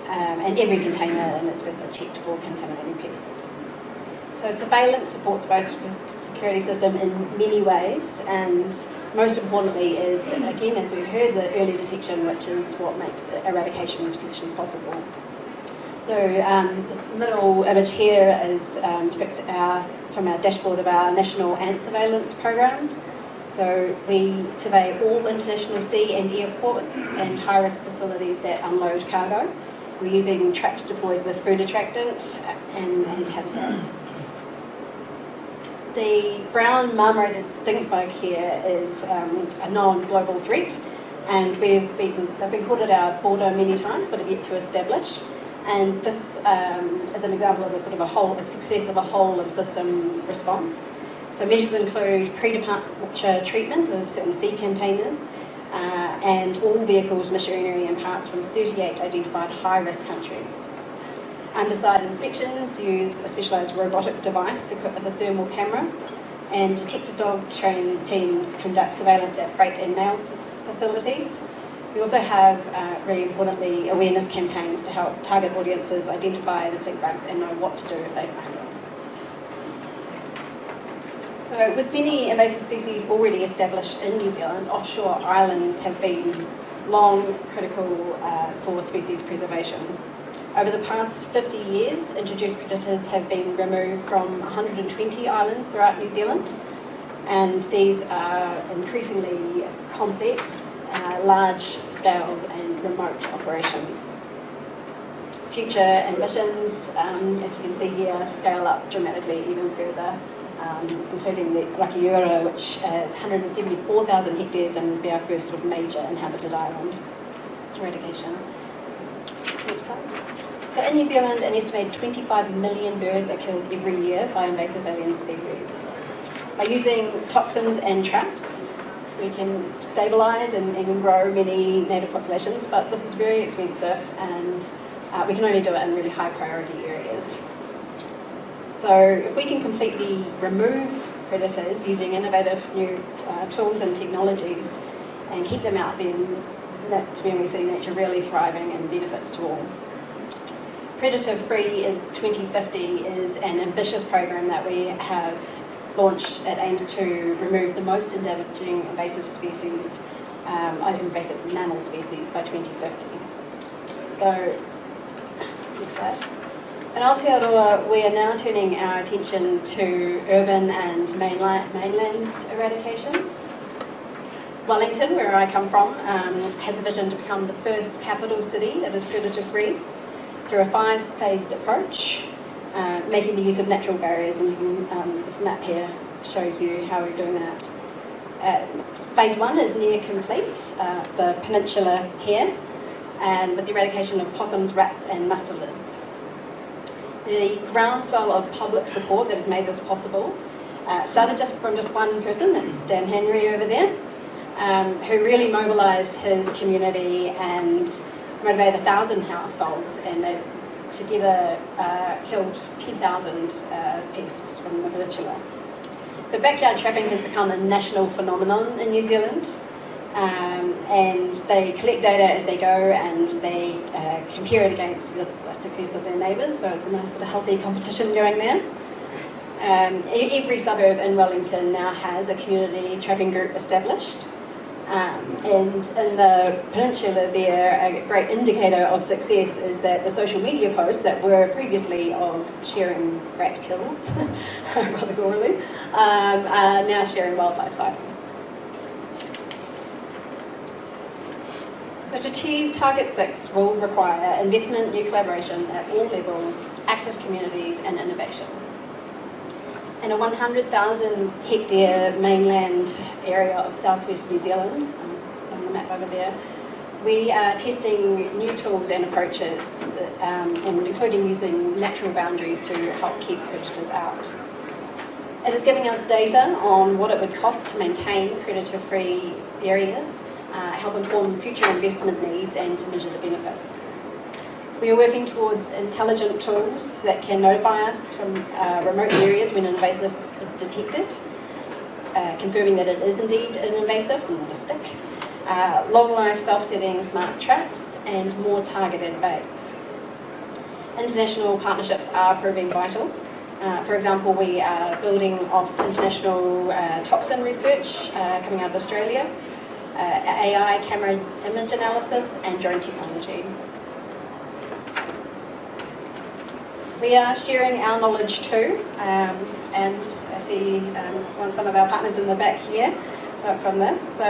And every container in its goods are checked for contaminating pests. So surveillance supports both the security system in many ways, and most importantly is, again, as we heard, the early detection, which is what makes eradication and protection possible. So this middle image here is depicts from our dashboard of our national ant surveillance program. So we survey all international sea and airports and high-risk facilities that unload cargo. We're using traps deployed with food attractant and habitat. The brown marmorated stink bug here is a known global threat, and they've been called at our border many times, but have yet to establish. And this is an example of a success of a whole of system response. So measures include pre-departure treatment of certain sea containers and all vehicles, machinery and parts from 38 identified high-risk countries. Underside inspections use a specialised robotic device equipped with a thermal camera, and detected dog trained teams conduct surveillance at freight and mail facilities. We also have, really importantly, awareness campaigns to help target audiences identify the stink bugs and know what to do if they find them. So with many invasive species already established in New Zealand, offshore islands have been long critical for species preservation. Over the past 50 years, introduced predators have been removed from 120 islands throughout New Zealand, and these are increasingly complex, large-scale and remote operations. Future ambitions, as you can see here, scale up dramatically even further, including the Rakiura, which is 174,000 hectares and will be our first sort of major inhabited island eradication. Next slide. So in New Zealand, an estimated 25 million birds are killed every year by invasive alien species. By using toxins and traps, we can stabilise and grow many native populations, but this is very expensive, and we can only do it in really high priority areas. So if we can completely remove predators using innovative new tools and technologies and keep them out, then that's when we see nature really thriving and benefits to all. Predator Free 2050 is an ambitious program that we have launched that aims to remove the most damaging invasive species, invasive mammal species by 2050. So, next slide. In Aotearoa, we are now turning our attention to urban and mainland eradications. Wellington, where I come from, has a vision to become the first capital city that is predator-free through a 5-phased approach, making the use of natural barriers, and this map here shows you how we're doing that. Phase 1 is near complete, it's the peninsula here, and with the eradication of possums, rats and mustelids. The groundswell of public support that has made this possible started from just one person, that's Dan Henry over there, who really mobilised his community and motivated 1,000 households, and they've together killed 10,000 pests from the peninsula. So backyard trapping has become a national phenomenon in New Zealand, and they collect data as they go, and they compare it against the success of their neighbours, so it's a nice bit of healthy competition going there. Every suburb in Wellington now has a community trapping group established, and in the peninsula there, a great indicator of success is that the social media posts that were previously of sharing rat kills, rather gorily, are now sharing wildlife sightings. So to achieve Target 6 will require investment, new collaboration at all levels, active communities and innovation. In a 100,000 hectare mainland area of southwest New Zealand, on the map over there, we are testing new tools and approaches, and including using natural boundaries to help keep predators out. It is giving us data on what it would cost to maintain predator-free areas, help inform future investment needs and to measure the benefits. We are working towards intelligent tools that can notify us from remote areas when an invasive is detected, confirming that it is indeed an invasive and not a stick, long-life self-setting smart traps, and more targeted baits. International partnerships are proving vital. For example, we are building off international toxin research coming out of Australia, AI camera image analysis, and drone technology. We are sharing our knowledge too, and I see some of our partners in the back here from this. So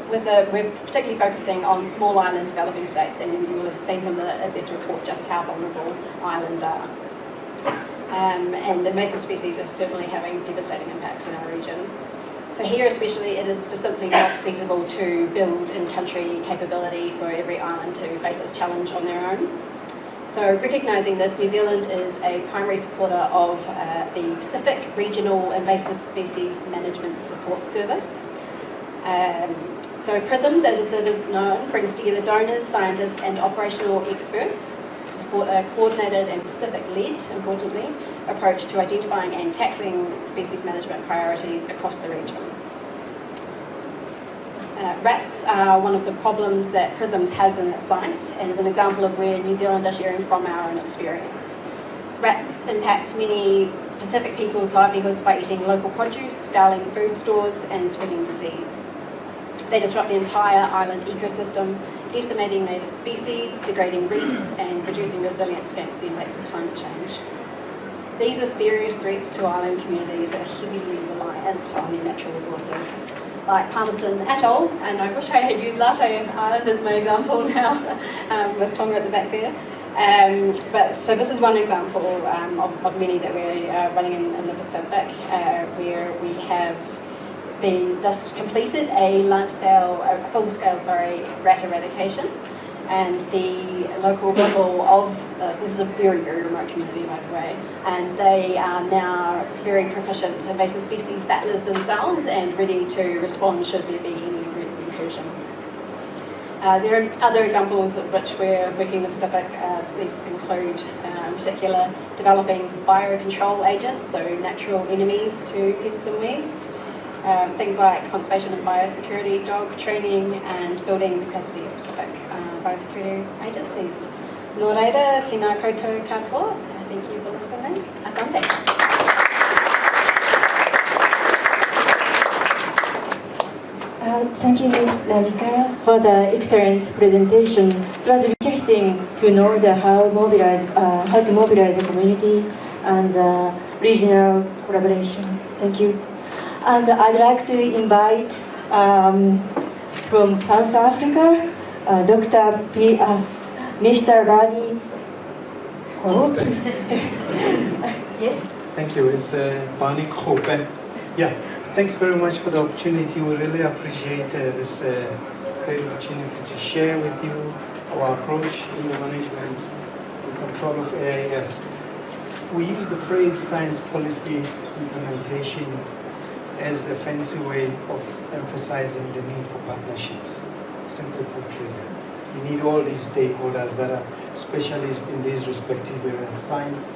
we're particularly focusing on small island developing states, and you will have seen from this report just how vulnerable islands are. And invasive species are certainly having devastating impacts in our region. So here especially, it is just simply not feasible to build in-country capability for every island to face this challenge on their own. So recognising this, New Zealand is a primary supporter of the Pacific Regional Invasive Species Management Support Service. So PRISMS, as it is known, brings together donors, scientists and operational experts to support a coordinated and Pacific-led, importantly, approach to identifying and tackling species management priorities across the region. Rats are one of the problems that PRISMS has in its sight, and is an example of where New Zealand are sharing from our own experience. Rats impact many Pacific people's livelihoods by eating local produce, fouling food stores and spreading disease. They disrupt the entire island ecosystem, decimating native species, degrading reefs and reducing resilience against the impacts of climate change. These are serious threats to island communities that are heavily reliant on their natural resources, like Palmerston Atoll, and I wish I had used Latte Island as my example now, with Tonga at the back there. So this is one example of many that we're running in the Pacific, where we have just completed a full-scale rat eradication, and the local people of this is a very, very remote community, by the way, and they are now very proficient invasive species battlers themselves and ready to respond should there be any incursion. There are other examples of which we're working in the Pacific. These include, in particular, developing biocontrol agents, so natural enemies to pests and weeds. Things like conservation and biosecurity, dog training, and building the capacity of Pacific biosecurity agencies. Nō reira, tēnā koutou katoa. Thank you for listening. Asante. Thank you, Ms. Narika, for the excellent presentation. It was interesting to know how to mobilize the community and regional collaboration. Thank you. And I'd like to invite from South Africa, Mr. Body. Oh. Yes. Thank you. It's Bani Kope. Yeah. Thanks very much for the opportunity. We really appreciate this great opportunity to share with you our approach in the management and control of AIS. We use the phrase science policy implementation as a fancy way of emphasizing the need for partnerships. Simply put, really. You need all these stakeholders that are specialists in these respective areas, science,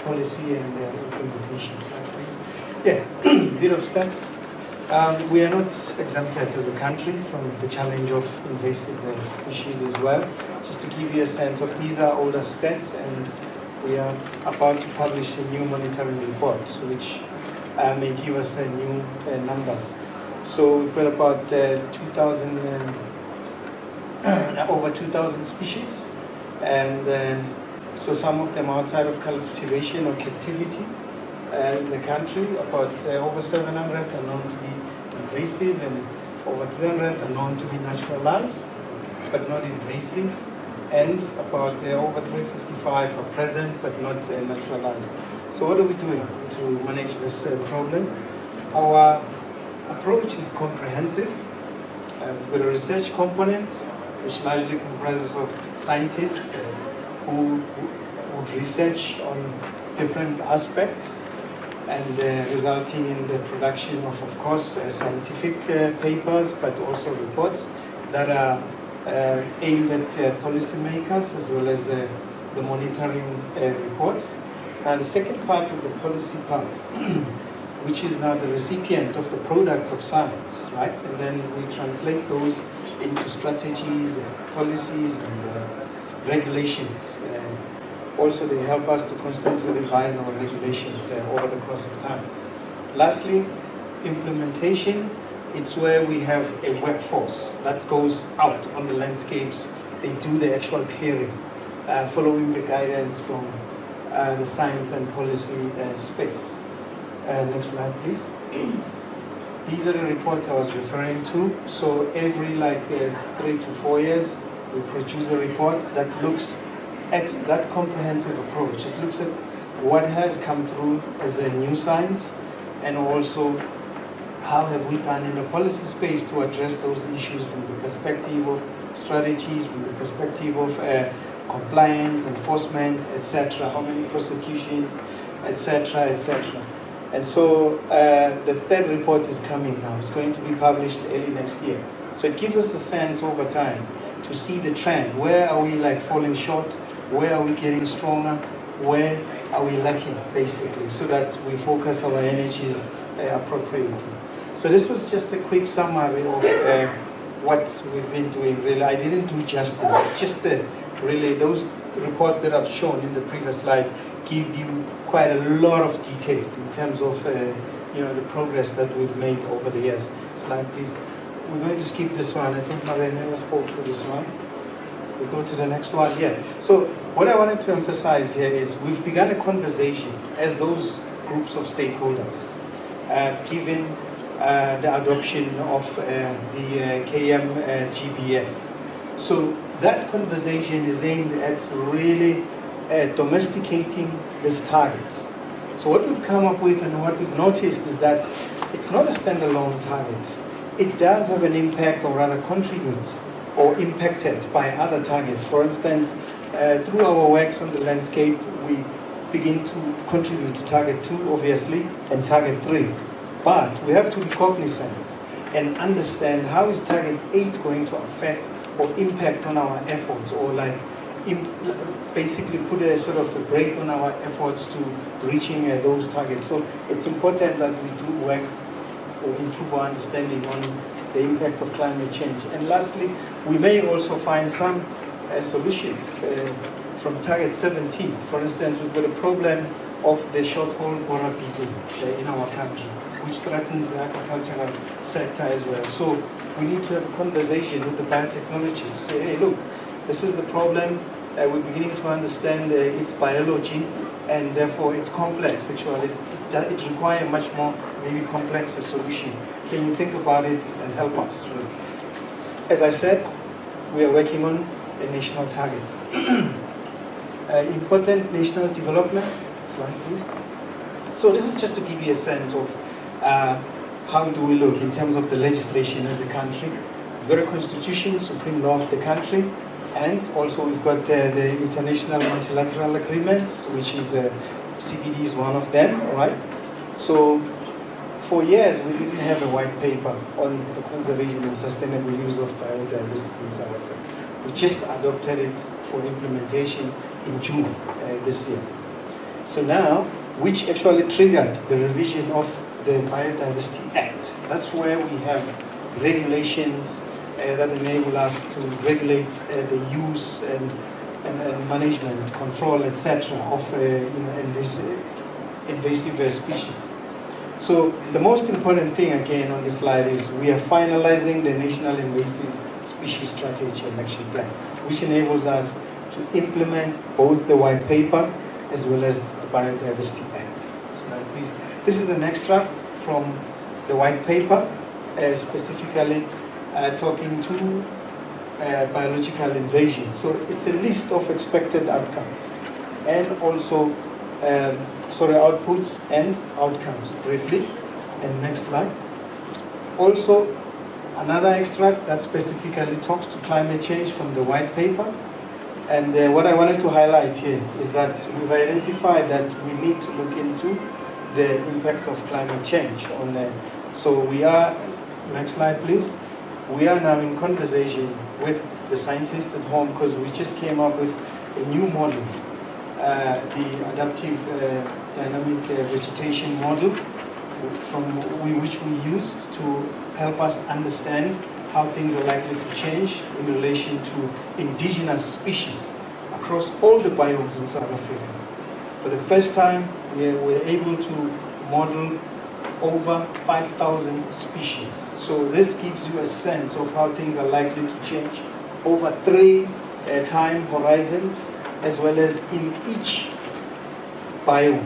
policy, and implementation. Yeah, bit of stats. We are not exempted as a country from the challenge of invasive species as well. Just to give you a sense of, these are older stats, and we are about to publish a new monitoring report, which may give us new numbers. So we've got about over 2,000 species, and so some of them outside of cultivation or captivity in the country. About over 700 are known to be invasive, and over 300 are known to be naturalized, but not invasive. And about over 355 are present, but not naturalized. So what are we doing to manage this problem? Our approach is comprehensive. We've got a research component, which largely comprises of scientists who would research on different aspects, and resulting in the production of course, scientific papers, but also reports that are aimed at policymakers, as well as the monitoring reports. And the second part is the policy part, which is now the recipient of the product of science, right? And then we translate those into strategies, policies, and regulations. Also, they help us to constantly revise our regulations over the course of time. Lastly, implementation. It's where we have a workforce that goes out on the landscapes. They do the actual clearing, following the guidance from the science and policy space. Next slide, please. These are the reports I was referring to. So every 3 to 4 years, we produce a report that looks at that comprehensive approach. It looks at what has come through as a new science, and also how have we done in the policy space to address those issues from the perspective of strategies, from the perspective of compliance, enforcement, etc. How many prosecutions, etc., etc. And so the third report is coming now. It's going to be published early next year. So it gives us a sense over time to see the trend. Where are we falling short? Where are we getting stronger? Where are we lacking, basically, so that we focus our energies appropriately. So this was just a quick summary of what we've been doing. Really, I didn't do justice. It's just really those reports that I've shown in the previous slide give you quite a lot of detail in terms of the progress that we've made over the years. Slide, please. We're going to skip this one. I think Marina spoke to this one. We go to the next one. Yeah. So what I wanted to emphasize here is we've begun a conversation as those groups of stakeholders, given the adoption of the KM-GBF. So that conversation is aimed at really domesticating this target. So what we've come up with and what we've noticed is that it's not a standalone target. It does have an impact, or rather contributes or impacted by other targets. For instance, through our works on the landscape, we begin to contribute to target 2, obviously, and target 3. But we have to be cognizant and understand how is target 8 going to affect or impact on our efforts, or basically put a sort of a brake on our efforts to reaching those targets. So it's important that we do work or improve our understanding on the impacts of climate change. And lastly, we may also find some solutions from target 17. For instance, we've got a problem of the short-haul borer beetle in our country, which threatens the agricultural sector as well. So we need to have a conversation with the biotechnologists to say, hey, look, this is the problem. We're beginning to understand its biology, and therefore it's complex. Actually, it requires much more, maybe complex a solution. Can you think about it and help us? As I said, we are working on a national target. Important national development. Slide, please. So this is just to give you a sense of how do we look in terms of the legislation as a country. We've got a constitution, supreme law of the country. And also we've got the international multilateral agreements, which is CBD is one of them, all right? So for years we didn't have a white paper on the conservation and sustainable use of biodiversity in South Africa. We just adopted it for implementation in June this year. So now, which actually triggered the revision of the Biodiversity Act. That's where we have regulations that enable us to regulate the use and management, control, etc. of invasive species. So the most important thing again on this slide is we are finalizing the National Invasive Species Strategy and Action Plan, which enables us to implement both the white paper as well as the Biodiversity Act. Slide, please. This is an extract from the white paper, specifically talking to biological invasion. So it's a list of expected outcomes and also outputs and outcomes briefly. And next slide. Also another extract that specifically talks to climate change from the white paper. And what I wanted to highlight here is that we've identified that we need to look into the impacts of climate change on the, so we are, next slide please, we are now in conversation with the scientists at home because we just came up with a new model, the adaptive dynamic vegetation model, which we used to help us understand how things are likely to change in relation to indigenous species across all the biomes in South Africa. For the first time, we were able to model over 5,000 species. So this gives you a sense of how things are likely to change over 3 time horizons, as well as in each biome.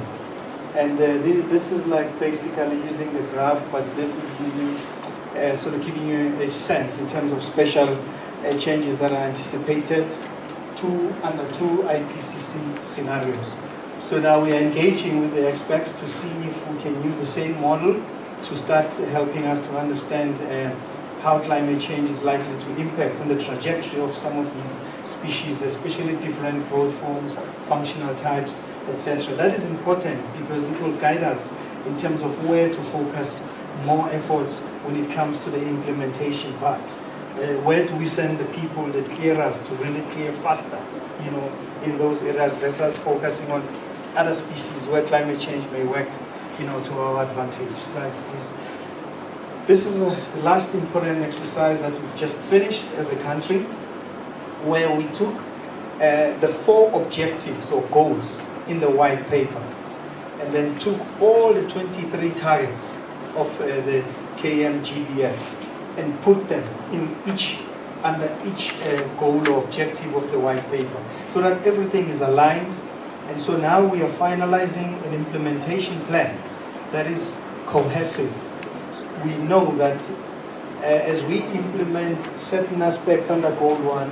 And this is like basically using the graph, but this is using sort of giving you a sense in terms of special changes that are anticipated under 2 IPCC scenarios. So now we are engaging with the experts to see if we can use the same model to start helping us to understand how climate change is likely to impact on the trajectory of some of these species, especially different growth forms, functional types, etc. That is important because it will guide us in terms of where to focus more efforts when it comes to the implementation part. Where do we send the people, the clearers, to really clear faster, in those areas versus focusing on other species where climate change may work, to our advantage. Slide, please. This is the last important exercise that we've just finished as a country, where we took the 4 objectives or goals in the white paper, and then took all the 23 targets of the KMGBF and put them in under each goal or objective of the white paper, so that everything is aligned. And so now we are finalizing an implementation plan that is cohesive. So we know that as we implement certain aspects under Goal 1,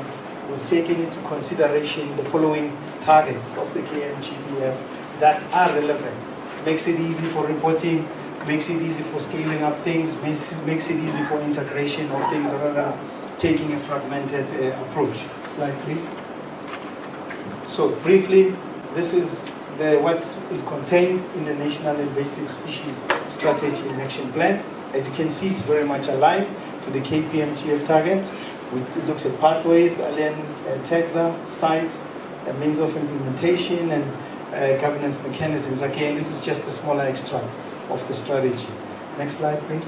we've taken into consideration the following targets of the KMGBF that are relevant. Makes it easy for reporting, makes it easy for scaling up things, makes it easy for integration of things rather than taking a fragmented approach. Slide, please. So briefly, this is what is contained in the National Invasive Species Strategy and Action Plan. As you can see, it's very much aligned to the KPMGF target. It looks at pathways, alien taxa, sites, means of implementation, and governance mechanisms. Again, this is just a smaller extract of the strategy. Next slide, please.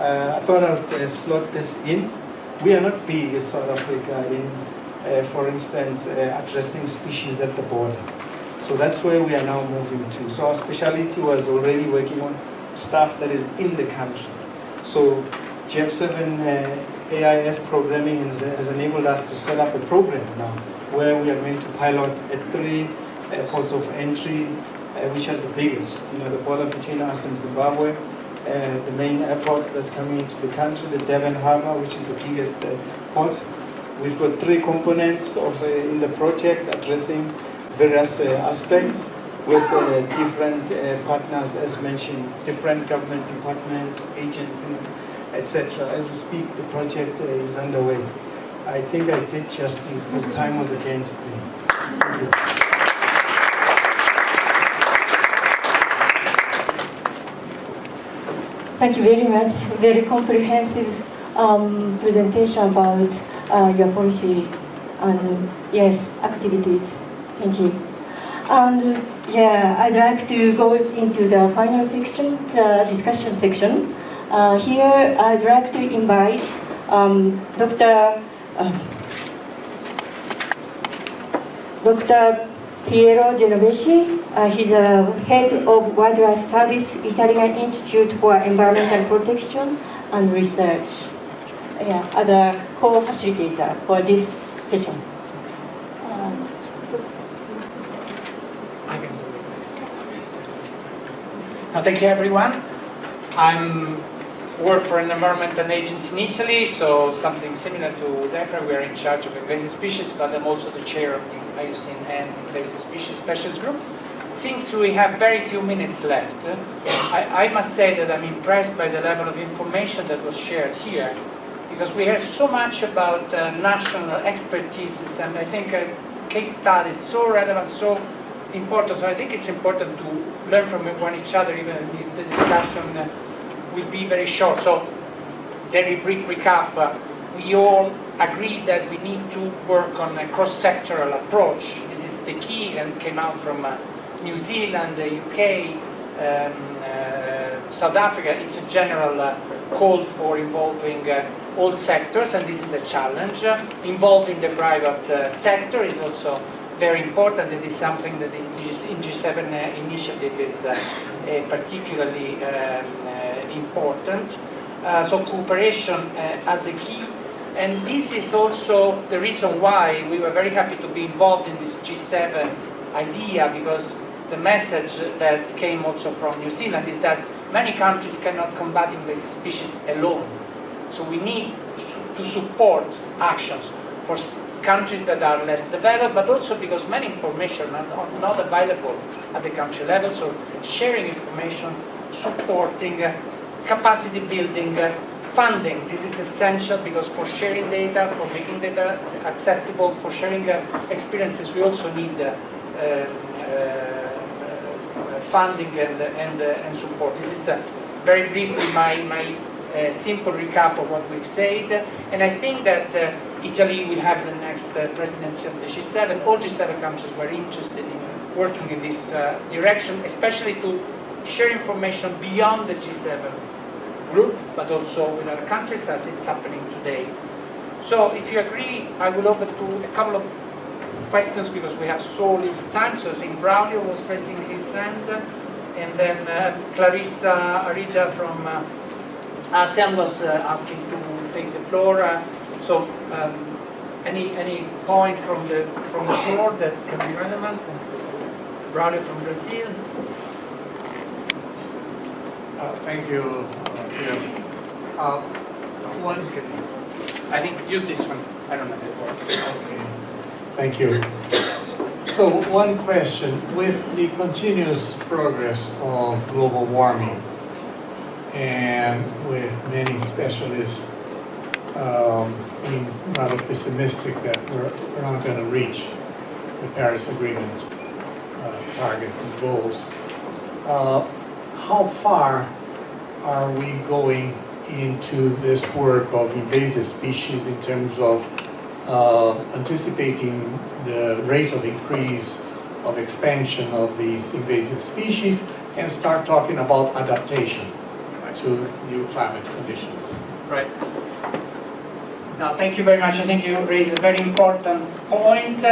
I thought I'd slot this in. We are not big as South Africa in, for instance, addressing species at the border. So that's where we are now moving to. So our specialty was already working on stuff that is in the country. So GF7 AIS programming has enabled us to set up a program now where we are going to pilot at 3 ports of entry, which are the biggest, the border between us and Zimbabwe, the main airport that's coming into the country, the Durban Harbour, which is the biggest port. We've got 3 components in the project addressing various aspects with different partners, as mentioned, different government departments, agencies, etc. As we speak, the project is underway. I think I did justice, because time was against me. Thank you. Thank you very much. Very comprehensive presentation about your policy and yes, activities. Thank you. And yeah, I'd like to go into the final section, the discussion section. Here, I'd like to invite Dr. Piero Genovesi. He's a head of Wildlife Service, Italian Institute for Environmental Protection and Research. Yeah, as a co-facilitator for this session. Thank you, everyone. I'm work for an environmental agency in Italy, so something similar to DEFRA. We are in charge of invasive species, but I'm also the chair of the IUCN and Invasive Species Specialist Group. Since we have very few minutes left, I must say that I'm impressed by the level of information that was shared here, because we hear so much about national expertise, and I think a case study is so relevant, so important. So I think it's important to learn from each other, even if the discussion will be very short. So, very brief recap. We all agree that we need to work on a cross-sectoral approach. This is the key, and came out from New Zealand, the UK, South Africa. It's a general call for involving all sectors, and this is a challenge. Involving the private sector is also very important. It is something that in G7 initiative is particularly important. So cooperation as a key, and this is also the reason why we were very happy to be involved in this G7 idea, because the message that came also from New Zealand is that many countries cannot combat invasive species alone. So we need to support actions for countries that are less developed, but also because many information are not available at the country level. So sharing information, supporting, capacity building, funding. This is essential, because for sharing data, for making data accessible, for sharing experiences, we also need funding and support. This is very briefly my simple recap of what we've said, and I think that Italy will have the next presidency of the G7. All G7 countries were interested in working in this direction, especially to share information beyond the G7 group, but also with other countries, as it's happening today. So if you agree, I will open to a couple of questions, because we have so little time. So I think Braulio was raising his hand, and then Clarissa Arita from ASEAN was asking to take the floor. So any point from the floor that can be relevant? Braulio from Brazil. Thank you, Pierre. I think use this one. I don't know if it works. Okay. Thank you. So one question: with the continuous progress of global warming, and with many specialists being rather pessimistic that we're not going to reach the Paris Agreement targets and goals, how far are we going into this work of invasive species in terms of anticipating the rate of increase of expansion of these invasive species, and start talking about adaptation to new climate conditions? Right. Now, thank you very much. I think you raised a very important point.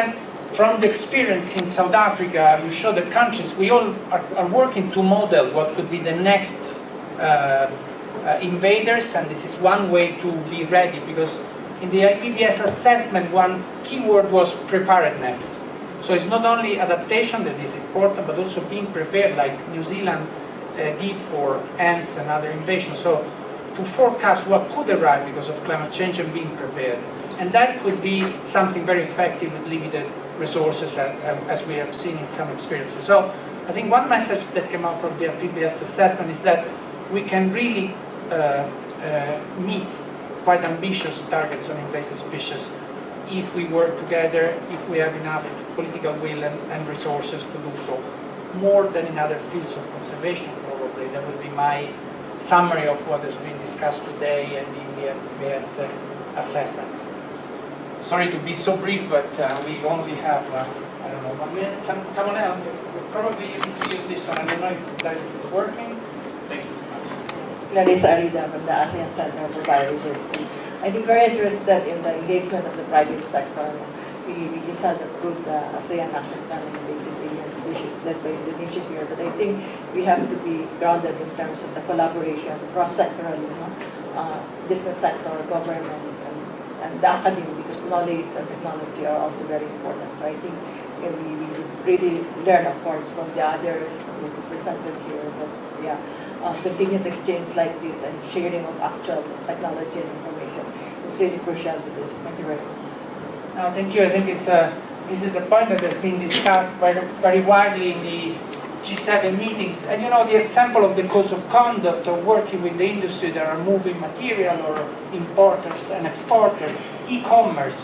From the experience in South Africa, you show the countries, we all are working to model what could be the next invaders, and this is one way to be ready, because in the IPBES assessment, one keyword was preparedness. So it's not only adaptation that is important, but also being prepared, like New Zealand did for ants and other invasions. So to forecast what could arrive because of climate change and being prepared. And that could be something very effective with limited resources, as we have seen in some experiences. So I think one message that came out from the IPBES assessment is that we can really meet quite ambitious targets on invasive species if we work together, if we have enough political will and resources to do so. More than in other fields of conservation, probably. That would be my summary of what has been discussed today and in the PBS assessment. Sorry to be so brief, but we only have, I don't know, 1 minute. Someone else? Probably you need to use this one. I don't know if that is working. Thank you so much. Larissa Arida from the ASEAN Center for Biodiversity. I think very interested in the engagement of the private sector. We just had approved the ASEAN Action Plan on Invasive Alien Species led by Indonesia here, but I think we have to be grounded in terms of the collaboration, cross-sectoral, business sector, governments, and the academy, because knowledge and technology are also very important. So I think we really learn, of course, from the others who presented here, but yeah, continuous exchange like this and sharing of actual technology and information is really crucial to this. Thank you very much. No, thank you. I think this is a point that has been discussed very widely in the G7 meetings. And the example of the codes of conduct of working with the industry that are moving material or importers and exporters, e-commerce,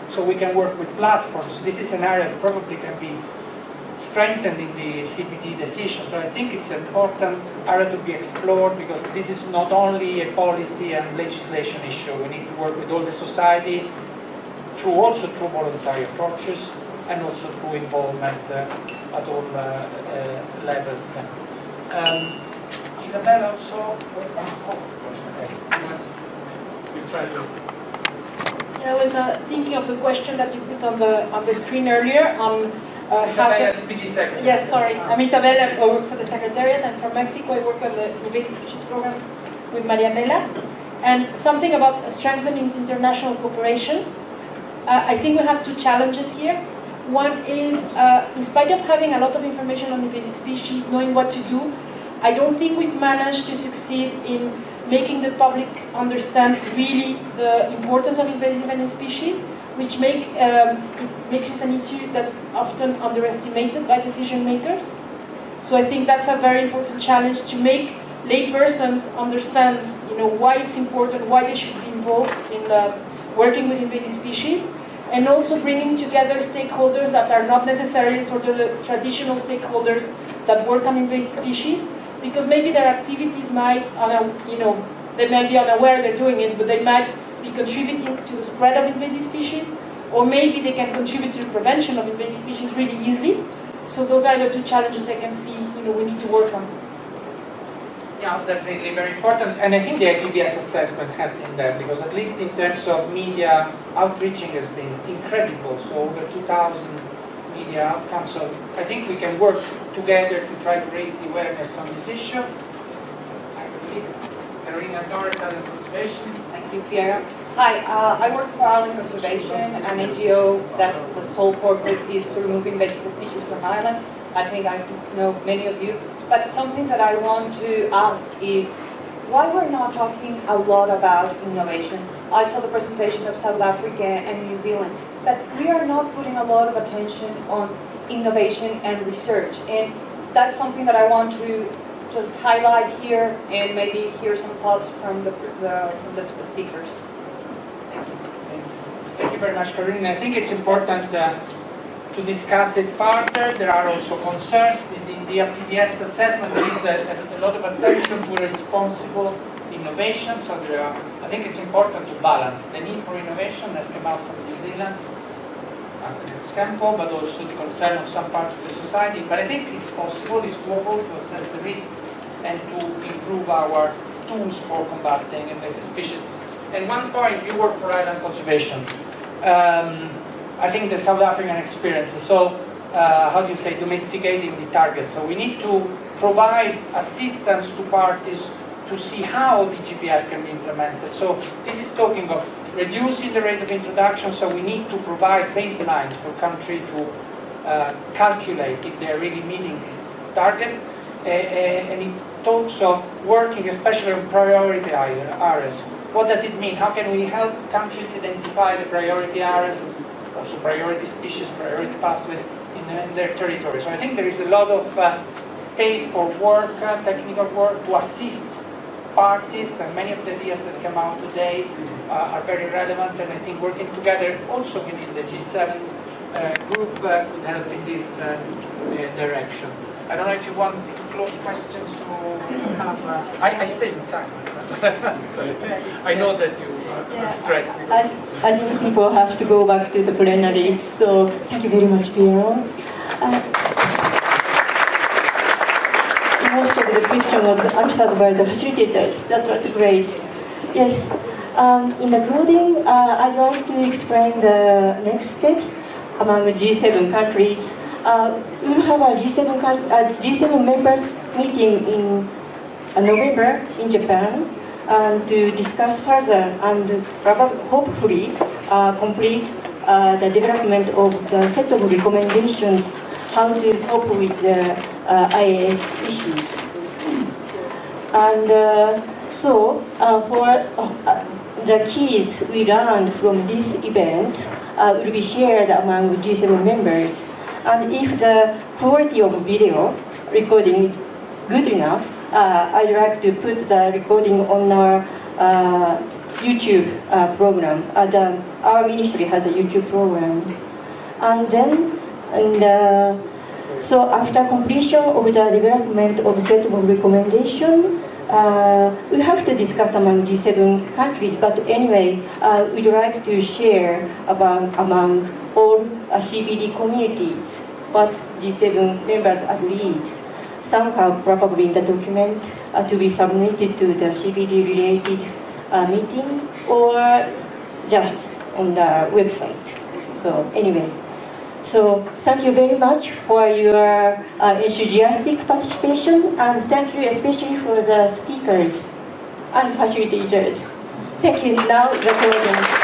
so we can work with platforms. This is an area that probably can be strengthened in the CBD decision. So I think it's an important area to be explored, because this is not only a policy and legislation issue. We need to work with all the society, also through voluntary approaches, and also through involvement at all levels. Isabel also. You try to. Yeah, I was thinking of the question that you put on the screen earlier on. Isabel, SPD Secretary. Yes, sorry. I'm Isabel. I work for the Secretariat. I'm from Mexico. I work on the Invasive Species Program with Marianela. And something about strengthening international cooperation. I think we have two challenges here. One is, in spite of having a lot of information on invasive species, knowing what to do, I don't think we've managed to succeed in making the public understand really the importance of invasive alien species, which makes it an issue that's often underestimated by decision makers. So I think that's a very important challenge, to make laypersons understand, why it's important, why they should be involved in working with invasive species, and also bringing together stakeholders that are not necessarily sort of the traditional stakeholders that work on invasive species, because maybe their activities might, they might be unaware they're doing it, but they might be contributing to the spread of invasive species, or maybe they can contribute to the prevention of invasive species really easily. So those are the two challenges I can see, we need to work on. Yeah, definitely very important, and I think the IPBS assessment helped in that, because at least in terms of media outreaching has been incredible. So over 2,000 media outcomes. So I think we can work together to try to raise the awareness on this issue. I believe Carolina Torres, Island Conservation. Thank you, Pierre. Hi, I work for Island Conservation, an NGO that the sole purpose is to remove invasive species from Ireland. I think I know many of you. But something that I want to ask is why we're not talking a lot about innovation. I saw the presentation of South Africa and New Zealand, but we are not putting a lot of attention on innovation and research. And that's something that I want to just highlight here and maybe hear some thoughts from the speakers. Thank you. Thank you very much, Carolina. I think it's important to discuss it further. There are also concerns in the PBS assessment. There is a lot of attention to responsible innovation. So I think it's important to balance the need for innovation that's come out from New Zealand as an example, but also the concern of some part of the society. But I think it's possible, it's doable to assess the risks and to improve our tools for combating invasive species. And one point, you work for island conservation. I think the South African experience. So, how do you say, domesticating the target. So we need to provide assistance to parties to see how the GPF can be implemented. So this is talking of reducing the rate of introduction. So we need to provide baselines for country to calculate if they're really meeting this target. And it talks of working especially on priority areas. What does it mean? How can we help countries identify the priority areas, also priority species, priority pathways in their territory? So I think there is a lot of space for work, technical work, to assist parties, and many of the ideas that come out today are very relevant, and I think working together also within the G7 group could help in this direction. I don't know if you want close questions or have... I stayed in time. I know that you are stressed. I think people have to go back to the plenary, so thank you very much, Piero. Most of the question was answered by the facilitators. That was great. Yes. In the closing, I'd like to explain the next steps among the G7 countries. We will have a G7 members meeting in November in Japan to discuss further and hopefully complete the development of the set of recommendations how to cope with the IAS issues. And so for the keys we learned from this event will be shared among G7 members. And if the quality of video recording is good enough, I'd like to put the recording on our YouTube program. Our ministry has a YouTube program. And then, so after completion of the development of set of recommendation, we have to discuss among G7 countries, but anyway, we'd like to share among all CBD communities what G7 members agreed. Somehow, probably in the document to be submitted to the CBD-related meeting, or just on the website. So anyway, so thank you very much for your enthusiastic participation, and thank you especially for the speakers and facilitators. Thank you. Now the closing.